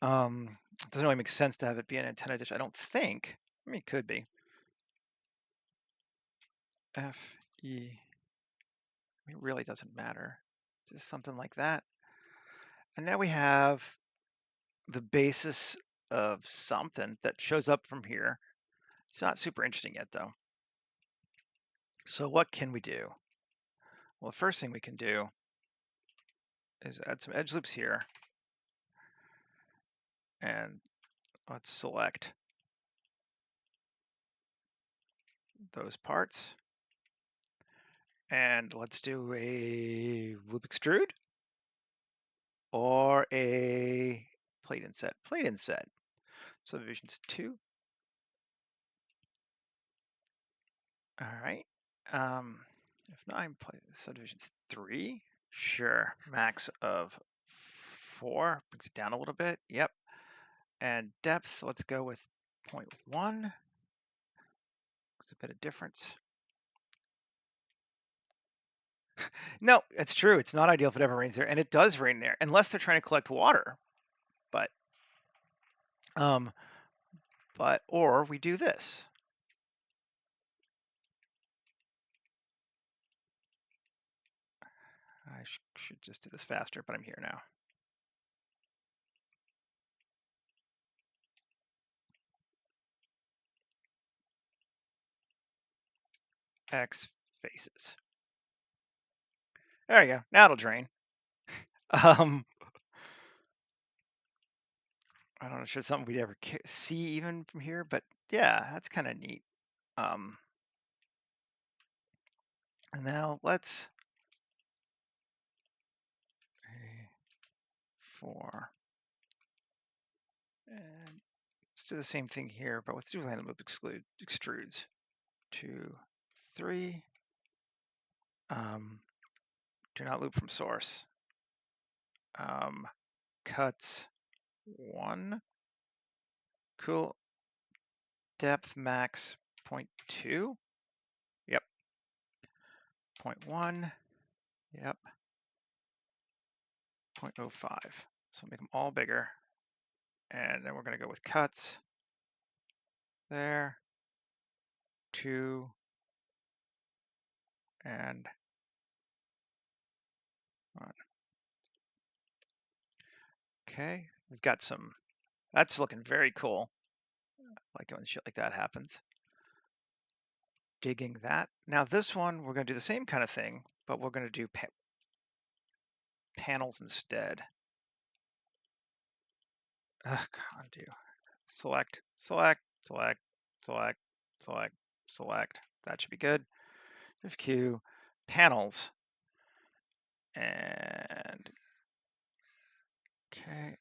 It doesn't really make sense to have it be an antenna dish, I don't think. I mean, it could be. F, E, I mean, it really doesn't matter. Just something like that. And now we have the basis of something that shows up from here. It's not super interesting yet though. So what can we do? Well, the first thing we can do is add some edge loops here. And let's select those parts. And let's do a loop extrude or a plate inset. Plate inset. Subdivisions 2. All right. If not, I'm subdivisions 3. Sure. Max of 4. Brings it down a little bit. Yep. And depth, let's go with 0.1. It's a bit of difference. No, it's true. It's not ideal if it ever rains there, and it does rain there, unless they're trying to collect water. But, or we do this. I should just do this faster, but I'm here now. X faces. There you go. Now it'll drain. I don't know, if it's something we'd ever see even from here, but yeah, that's kind of neat. And now let's 4, and let's do the same thing here, but let's do random loop extrudes. 2, 3, Do not loop from source. Cuts 1. Cool. Depth max 0.2. Yep. 0.1. Yep. 0.05. So make them all bigger. And then we're going to go with cuts. There. 2. And 1. Okay. We've got some. That's looking very cool. I like when shit like that happens. Digging that. Now this one, we're going to do the same kind of thing, but we're going to do panels instead. Undo. Select, select, select, select, select, select. That should be good. Shift Q, panels. And okay.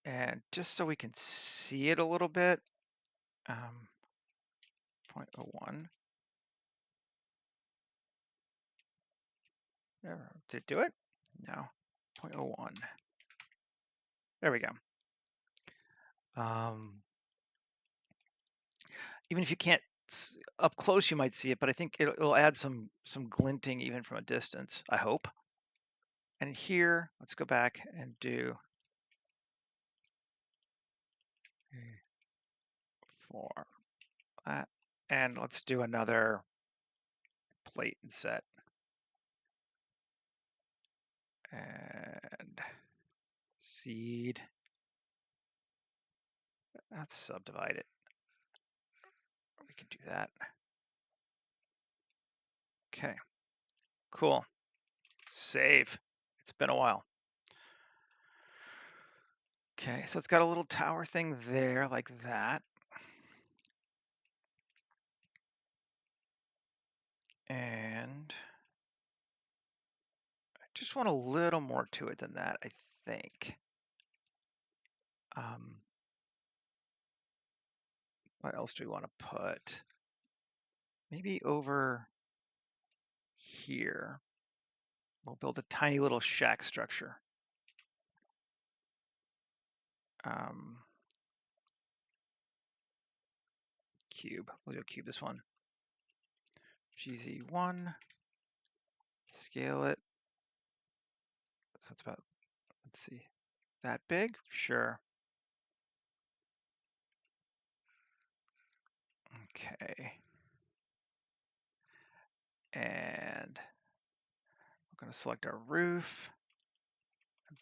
And just so we can see it a little bit, 0.01. Did it do it? No. 0.01. There we go. Even if you can't up close, you might see it, but I think it'll add some glinting even from a distance, I hope. And here, let's go back and do for that. And let's do another plate and set. And seed. Let's subdivide it. We can do that. Okay, cool. Save. It's been a while. Okay, so it's got a little tower thing there like that. And I just want a little more to it than that, I think. What else do we want to put? Maybe over here, we'll build a tiny little shack structure. Cube. We'll do a cube this one. GZ1. Scale it. So it's about, let's see, that big? Sure. Okay. And we're going to select our roof,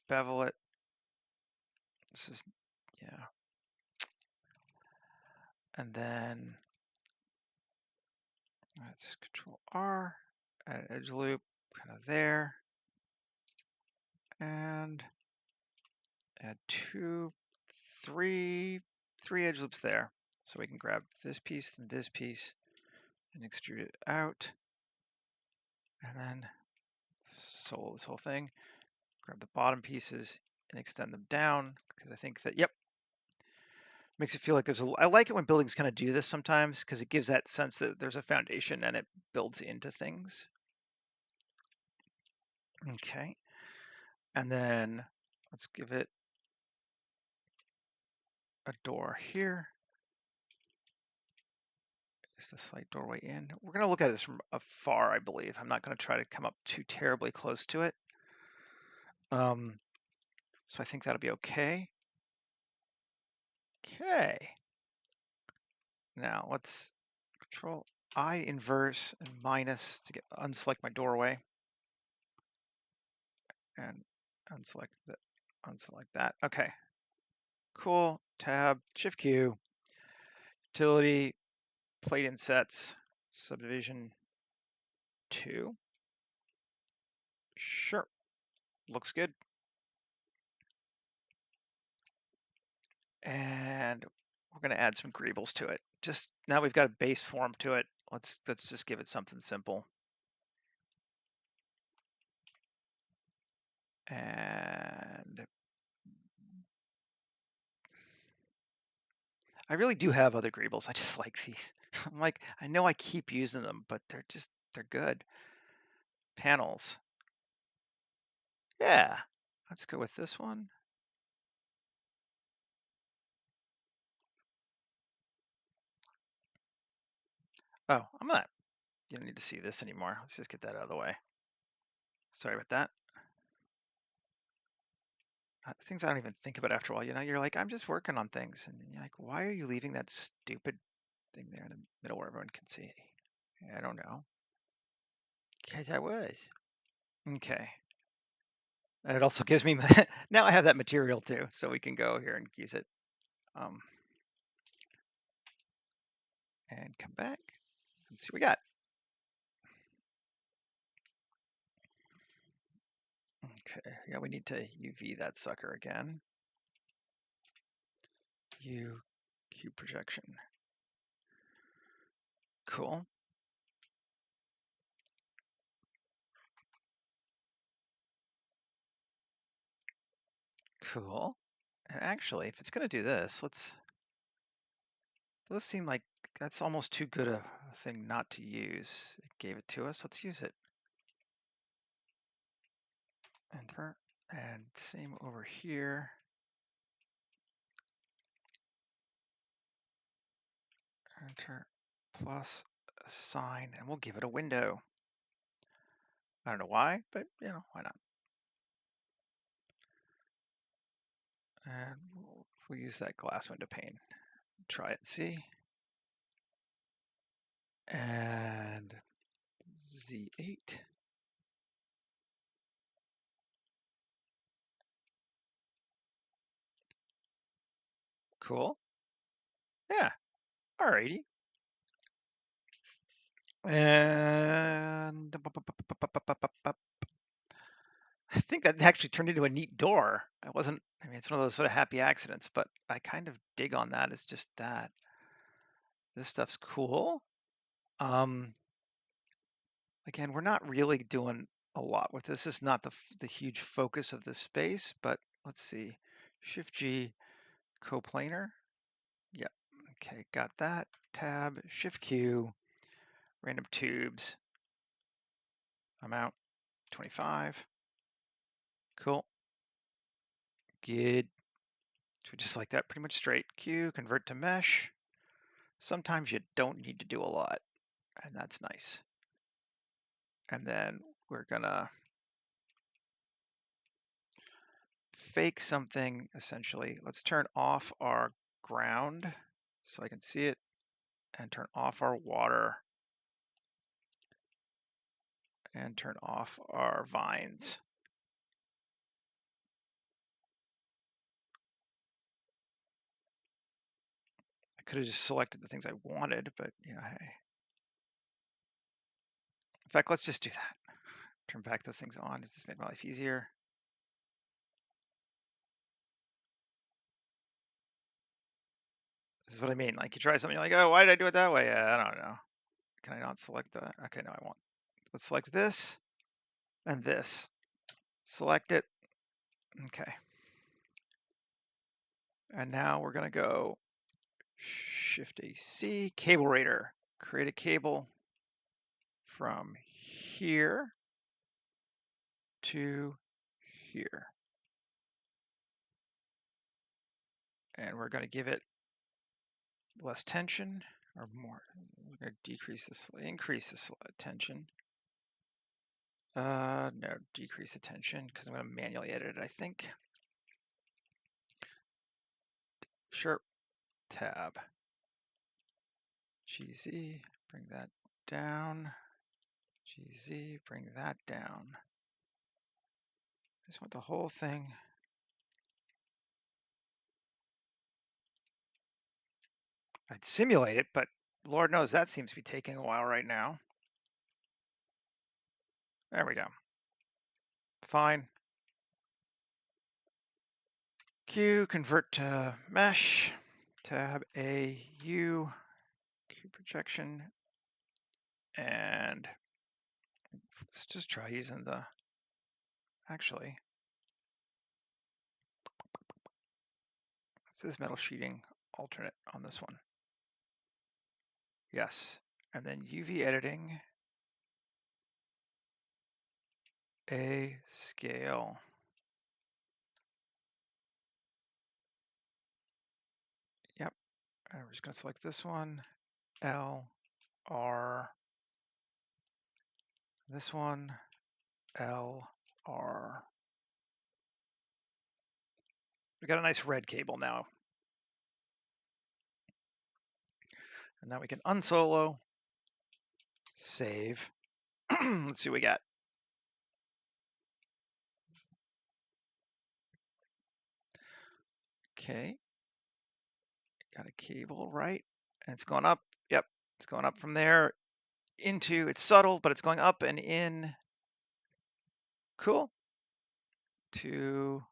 bevel it. This is, yeah. And then let's Control R, add an edge loop kind of there. And add three edge loops there. So we can grab this piece and this piece and extrude it out. And then solo this whole thing. Grab the bottom pieces and extend them down because I think that, yep, makes it feel like there's a, I like it when buildings kind of do this sometimes because it gives that sense that there's a foundation and it builds into things. Okay. And then let's give it a door here. Just a slight doorway in. We're going to look at this from afar, I believe. I'm not going to try to come up too terribly close to it. So I think that'll be okay. Okay. Now let's Control I inverse and minus to get unselect my doorway. And unselect that. Okay. Cool. Tab, Shift Q, utility, plate insets, subdivision 2. Sure. Looks good. And we're going to add some greebles to it. Just now we've got a base form to it. Let's just give it something simple. And I really do have other greebles. I just like these. I'm like, I know I keep using them, but they're good. panels. Yeah, let's go with this one. Oh, you don't need to see this anymore. Let's just get that out of the way. Sorry about that. Things I don't even think about after a while. You're like, I'm just working on things. And you're like, why are you leaving that stupid thing there in the middle where everyone can see? I don't know. Because I was. Okay. And it also gives me, now I have that material too, so we can go here and use it. And come back and see what we got. Okay, yeah, we need to UV that sucker again. Cube projection. Cool. Cool. And actually, if it's going to do this, those seem like that's almost too good a thing not to use. It gave it to us. Let's use it. Enter. And same over here. Enter plus a sign, and we'll give it a window. I don't know why, but why not? And we'll use that glass window pane. Try it, see? And Z8. Cool. Yeah. Alrighty. And I think that actually turned into a neat door. I mean, it's one of those sort of happy accidents, but I kind of dig on that. It's just that. This stuff's cool. Again, we're not really doing a lot with this. This is not the huge focus of this space, but let's see. Shift G, coplanar. Yep. Okay, got that. Tab, Shift Q, random tubes. Amount 25. Cool. Good. So just like that, pretty much straight. Q, convert to mesh. Sometimes you don't need to do a lot, and that's nice. And then we're gonna fake something, essentially. Let's turn off our ground so I can see it, and turn off our water, and turn off our vines. I could have just selected the things I wanted, but hey. In fact, let's just do that. Turn back those things on. Does this make my life easier? This is what I mean. Like you try something, you're like, oh, why did I do it that way? I don't know. Can I not select that? Okay, no, I won't. Let's select this and this. Select it. Okay. And now we're going to go Shift AC, cable rater. Create a cable from here to here. And we're going to give it less tension or more. We're going to increase this tension. No, decrease the tension because I'm going to manually edit it, I think. Sure. Tab. GZ, bring that down. GZ, bring that down. I just want the whole thing. I'd simulate it, but Lord knows that seems to be taking a while right now. There we go. Fine. Q, convert to mesh. Tab A, U, Q projection. And let's just try using actually, it says metal sheeting alternate on this one. Yes. And then UV editing. A scale. Yep. And we're just going to select this one, L, R. This one, L, R. We got a nice red cable now. And now we can unsolo, save. Let's see what we got. Okay. Got a cable, right? And it's going up. Yep. It's going up from there into, it's subtle, but it's going up and in. Cool. To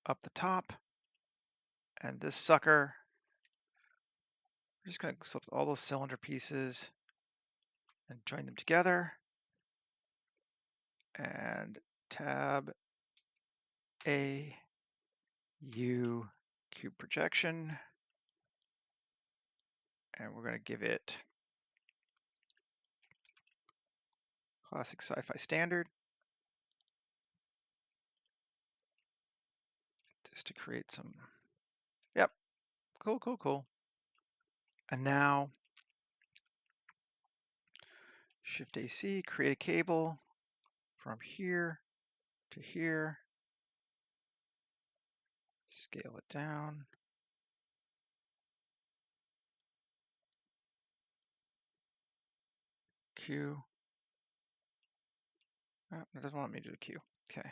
up the top. And this sucker, we're just going to select all those cylinder pieces and join them together. And tab A, U, cube projection. And we're going to give it classic sci-fi standard. Just to create some, yep, cool, cool, cool. And now Shift AC, create a cable from here to here, scale it down. Q. Oh, it doesn't want me to do a Q. Okay.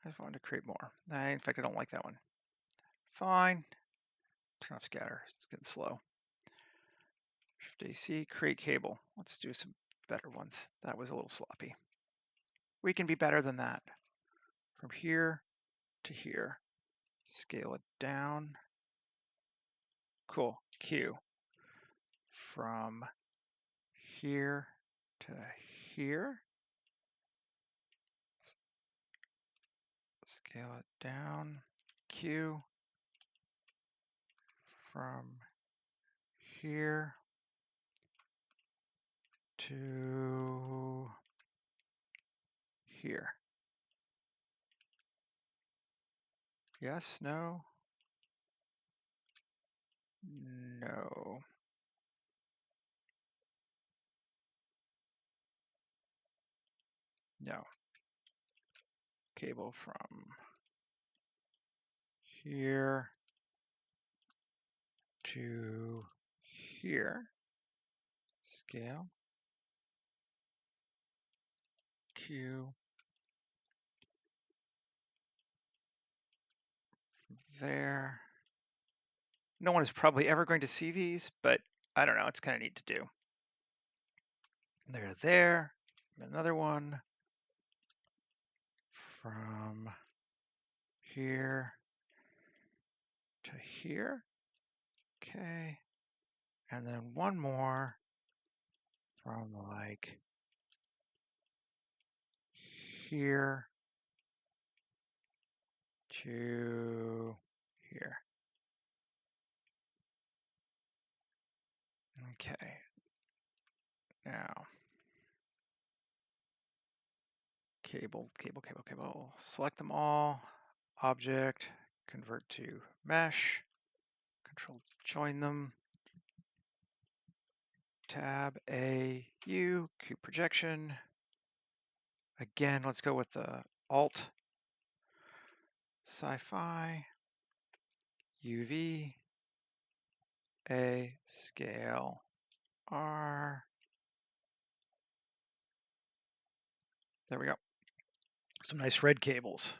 I just wanted to create more. In fact, I don't like that one. Fine. Turn off scatter. It's getting slow. Shift AC, create cable. Let's do some better ones. That was a little sloppy. We can be better than that. From here to here. Scale it down. Cool. Q. From here to here. Scale it down. Q. From here to here. Yes, no, no. No. Cable from here to here. Scale. Q. There. No one is probably ever going to see these, but I don't know. It's kind of neat to do. They're there. Another one from here to here. Okay. And then one more from like here to here. Okay. Now, cable, cable, cable, cable. Select them all. Object, convert to mesh. Control join them. Tab A, U, cube projection. Again, let's go with the Alt, Sci-Fi, UV, A, scale, R. There we go. Some nice red cables.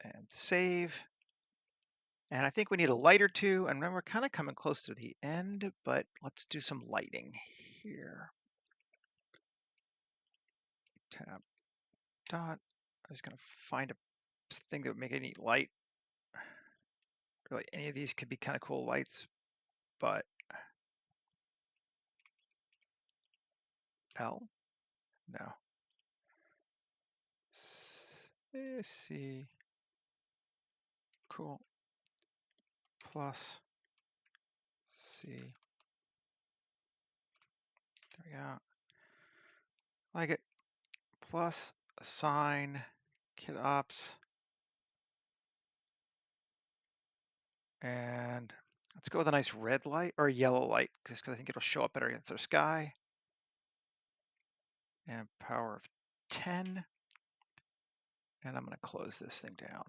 And save. And I think we need a light or two. And we're kind of coming close to the end, but let's do some lighting here. Tab, dot. I'm just going to find a thing that would make a neat light. Really, any of these could be kind of cool lights, but L? No. C. Cool. Plus C. There we go. like it. Plus assign kit ops. And let's go with a nice red light or a yellow light, just because I think it'll show up better against our sky. And power of 10. And I'm going to close this thing down.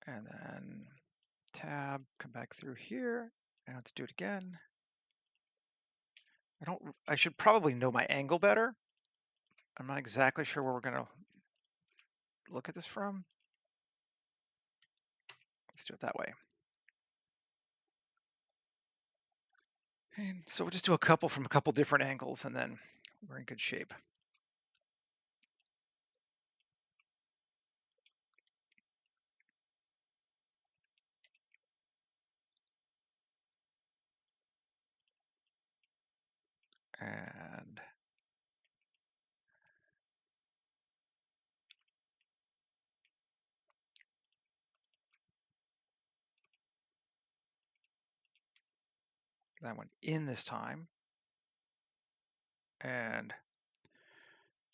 And then tab, come back through here, and let's do it again. I should probably know my angle better. I'm not exactly sure where we're going to look at this from. Let's do it that way. And so we'll just do a couple from a couple different angles, and then we're in good shape. And that went in this time. And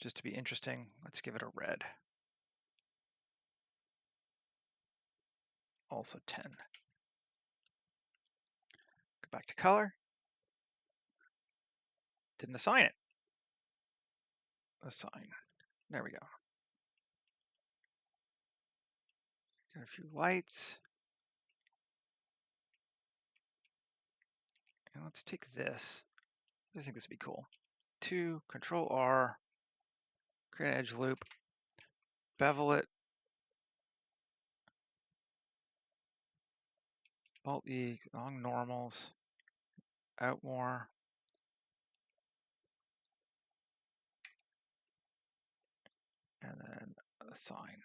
just to be interesting, let's give it a red. Also 10. Go back to color. Didn't assign it. Assign. There we go. Got a few lights. And let's take this. I think this would be cool. 2, Control R, create an edge loop, bevel it, Alt E, along normals, out more, and then assign.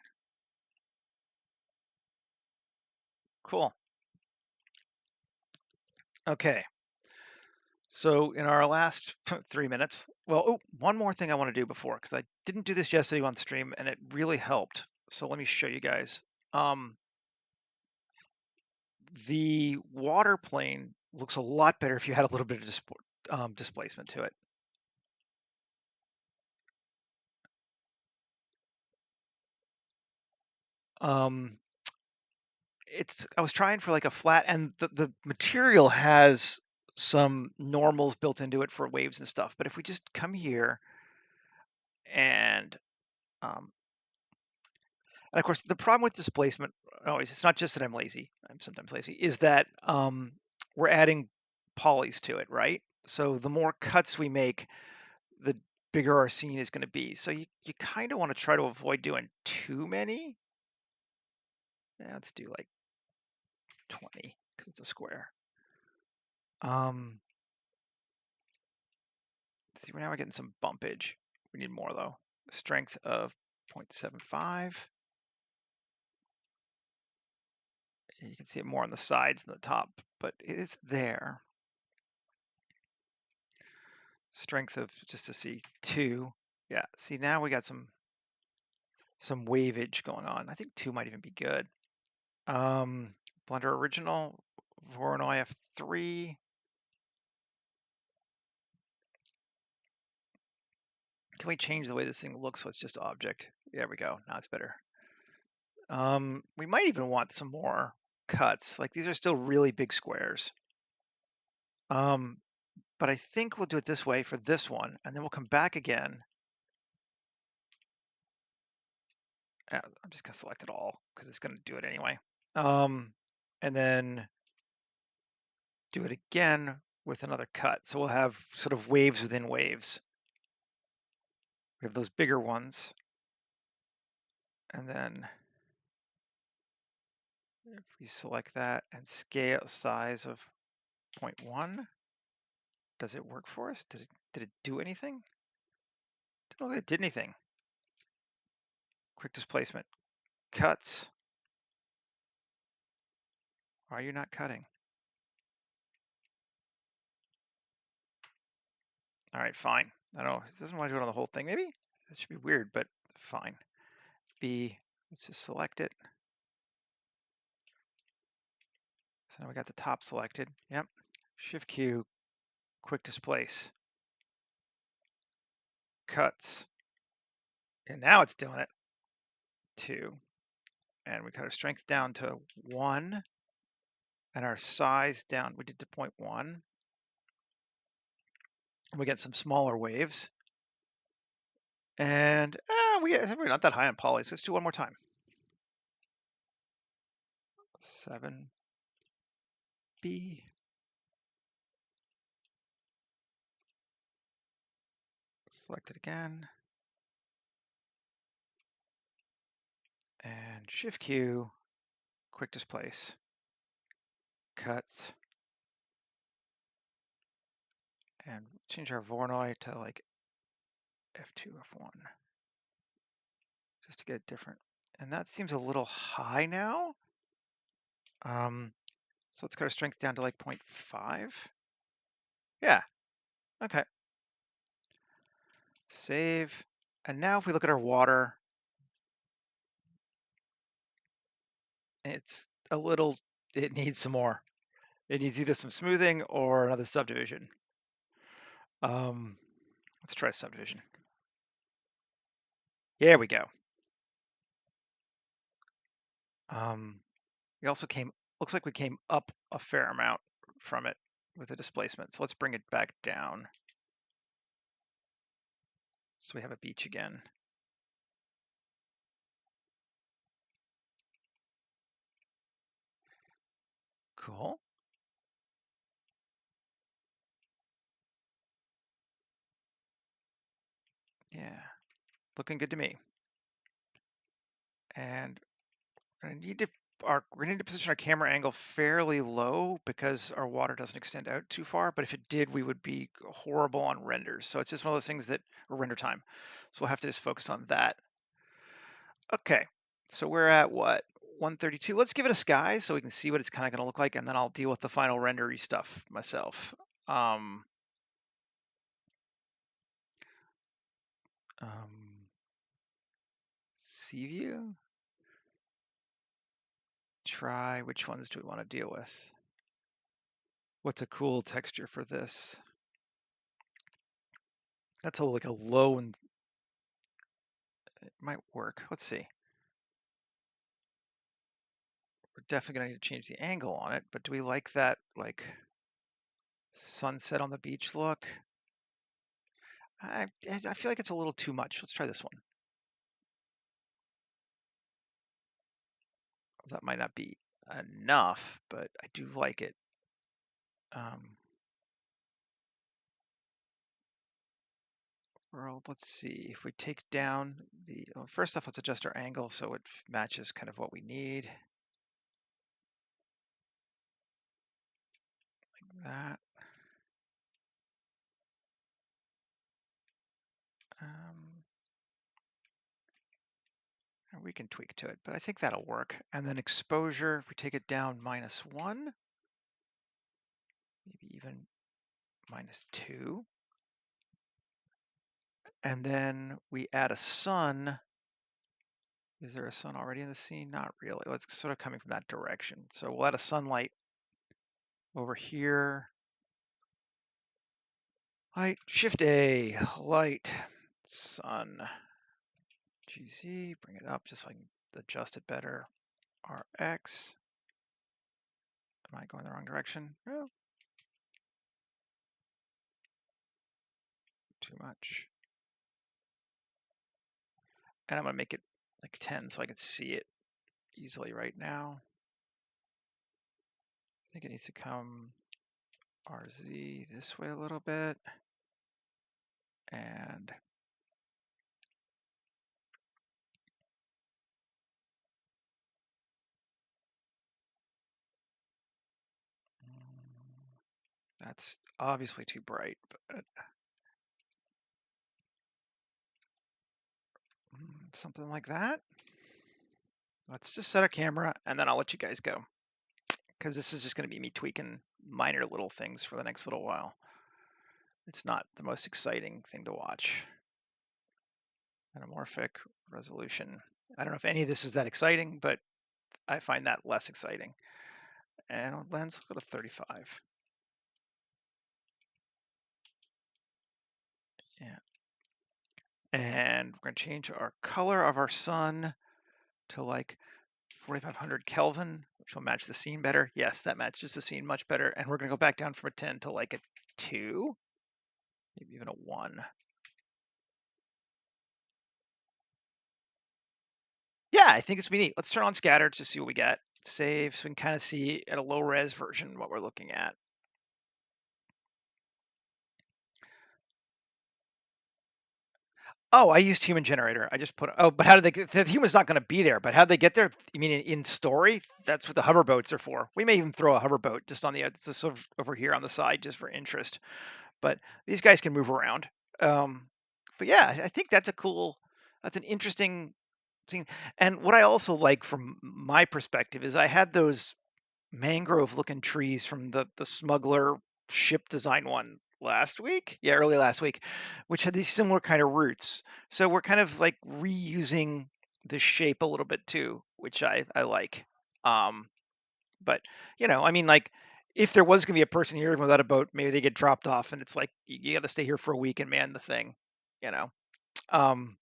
Cool. Okay. So in our last 3 minutes, well, oh, one more thing I want to do before, because I didn't do this yesterday on stream and it really helped. So let me show you guys. The water plane looks a lot better if you had a little bit of displacement to it. I was trying for like a flat, and the material has some normals built into it for waves and stuff. But if we just come here and of course the problem with displacement always, it's not just that I'm lazy, I'm sometimes lazy, is that we're adding polys to it, right? So the more cuts we make, the bigger our scene is going to be. So you kind of want to try to avoid doing too many. Yeah, let's do like 20 because it's a square. See, now we're getting some bumpage. We need more though. Strength of 0.75. You can see it more on the sides than the top, but it is there. Strength of, just to see, 2. Yeah, see now we got some waveage going on. I think 2 might even be good. Blender Original, Voronoi F3. Can we change the way this thing looks so it's just object? There we go. Now it's better. We might even want some more cuts. Like these are still really big squares. But I think we'll do it this way for this one, and then we'll come back again. I'm just gonna select it all because it's gonna do it anyway. And then do it again with another cut. So we'll have sort of waves within waves. We have those bigger ones. And then if we select that and scale size of 0.1, does it work for us? Did it do anything? Didn't look like it did anything. Quick displacement. Cuts. Why are you not cutting? All right, fine. I don't know. It doesn't want to do it on the whole thing, maybe? That should be weird, but fine. B, let's just select it. So now we got the top selected. Yep. Shift Q, quick displace. cuts. And now it's doing it. 2. And we cut our strength down to 1. And our size down, we did to 0.1. We get some smaller waves. And we're not that high on poly, so let's do one more time. 7B. Select it again. And Shift Q, quick displace. Cuts. And change our Voronoi to like F2, F1. Just to get it different. And that seems a little high now. So let's cut our strength down to like 0.5. Yeah, okay. Save. And now if we look at our water, it's a little, it needs some more. It needs either some smoothing or another subdivision. Let's try subdivision. There we go. We also looks like we came up a fair amount from it with the displacement. So let's bring it back down. So we have a beach again. Cool. Yeah, looking good to me. And we're gonna need to position our camera angle fairly low because our water doesn't extend out too far. But if it did, we would be horrible on renders. So it's just one of those things that, or render time. So we'll have to just focus on that. Okay, so we're at what? 132. Let's give it a sky so we can see what it's kind of going to look like, and then I'll deal with the final rendery stuff myself. Sea view. Try, which ones do we want to deal with? What's a cool texture for this? That's like a low, and it might work. Let's see. We're definitely going to need to change the angle on it, but do we like that like sunset on the beach look? I feel like it's a little too much. Let's try this one. That might not be enough, but I do like it. World, let's see if we take down the, well, first off, let's adjust our angle so it matches kind of what we need. Like that. And we can tweak to it, but I think that'll work. And then exposure, if we take it down -1, maybe even -2. And then we add a sun. Is there a sun already in the scene? Not really. Well, it's sort of coming from that direction. So we'll add a sunlight over here. Light, Shift A, light, sun. GZ, bring it up just so I can adjust it better. RX. Am I going the wrong direction? No. Too much. And I'm going to make it like 10 so I can see it easily right now. I think it needs to come RZ this way a little bit. And that's obviously too bright, but something like that. Let's just set our camera and then I'll let you guys go, because this is just going to be me tweaking minor little things for the next little while. It's not the most exciting thing to watch. Anamorphic resolution. I don't know if any of this is that exciting, but I find that less exciting. And lens, go to 35. Yeah. And we're going to change our color of our sun to like 4500 Kelvin, which will match the scene better. Yes, that matches the scene much better. And we're going to go back down from a 10 to like a 2, maybe even a 1. Yeah, I think it's be neat. Let's turn on scatter to see what we get. Save so we can kind of see at a low res version what we're looking at. Oh, I used human generator. I just put. Oh, but how did they get? The human's not going to be there. But how did they get there? You mean in story? That's what the hover boats are for. We may even throw a hover boat just on the just sort of over here on the side just for interest. But these guys can move around. Um, but yeah, I think that's a cool. That's an interesting scene. And what I also like from my perspective is I had those mangrove looking trees from the smuggler ship design one last week. Yeah, early last week, which had these similar kind of roots. So we're kind of like reusing the shape a little bit too, which I like. Um, but I mean, like if there was gonna be a person here without a boat, maybe they get dropped off, and it's like you got to stay here for a week and man the thing, you know. Um,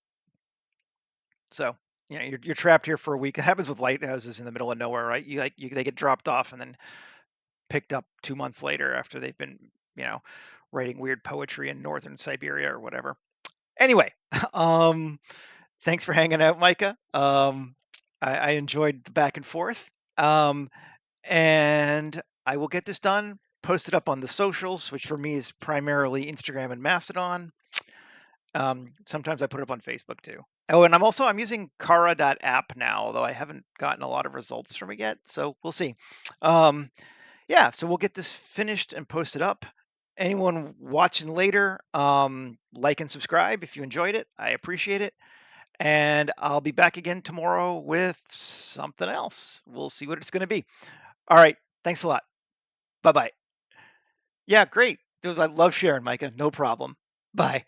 so you're trapped here for a week. It happens with lighthouses in the middle of nowhere, right? They get dropped off and then picked up 2 months later after they've been, you know, writing weird poetry in northern Siberia or whatever. Anyway, um, thanks for hanging out, Micah. I enjoyed the back and forth. Um, and I will get this done, post it up on the socials, which for me is primarily Instagram and Mastodon. Sometimes I put it up on Facebook too. Oh, and I'm using Kara.app now, although I haven't gotten a lot of results from it yet. So we'll see. Um, yeah, so we'll get this finished and posted up. Anyone watching later, like and subscribe if you enjoyed it. I appreciate it. And I'll be back again tomorrow with something else. We'll see what it's going to be. All right. Thanks a lot. Bye bye. Yeah, great. Dude, I love sharing, Micah. No problem. Bye.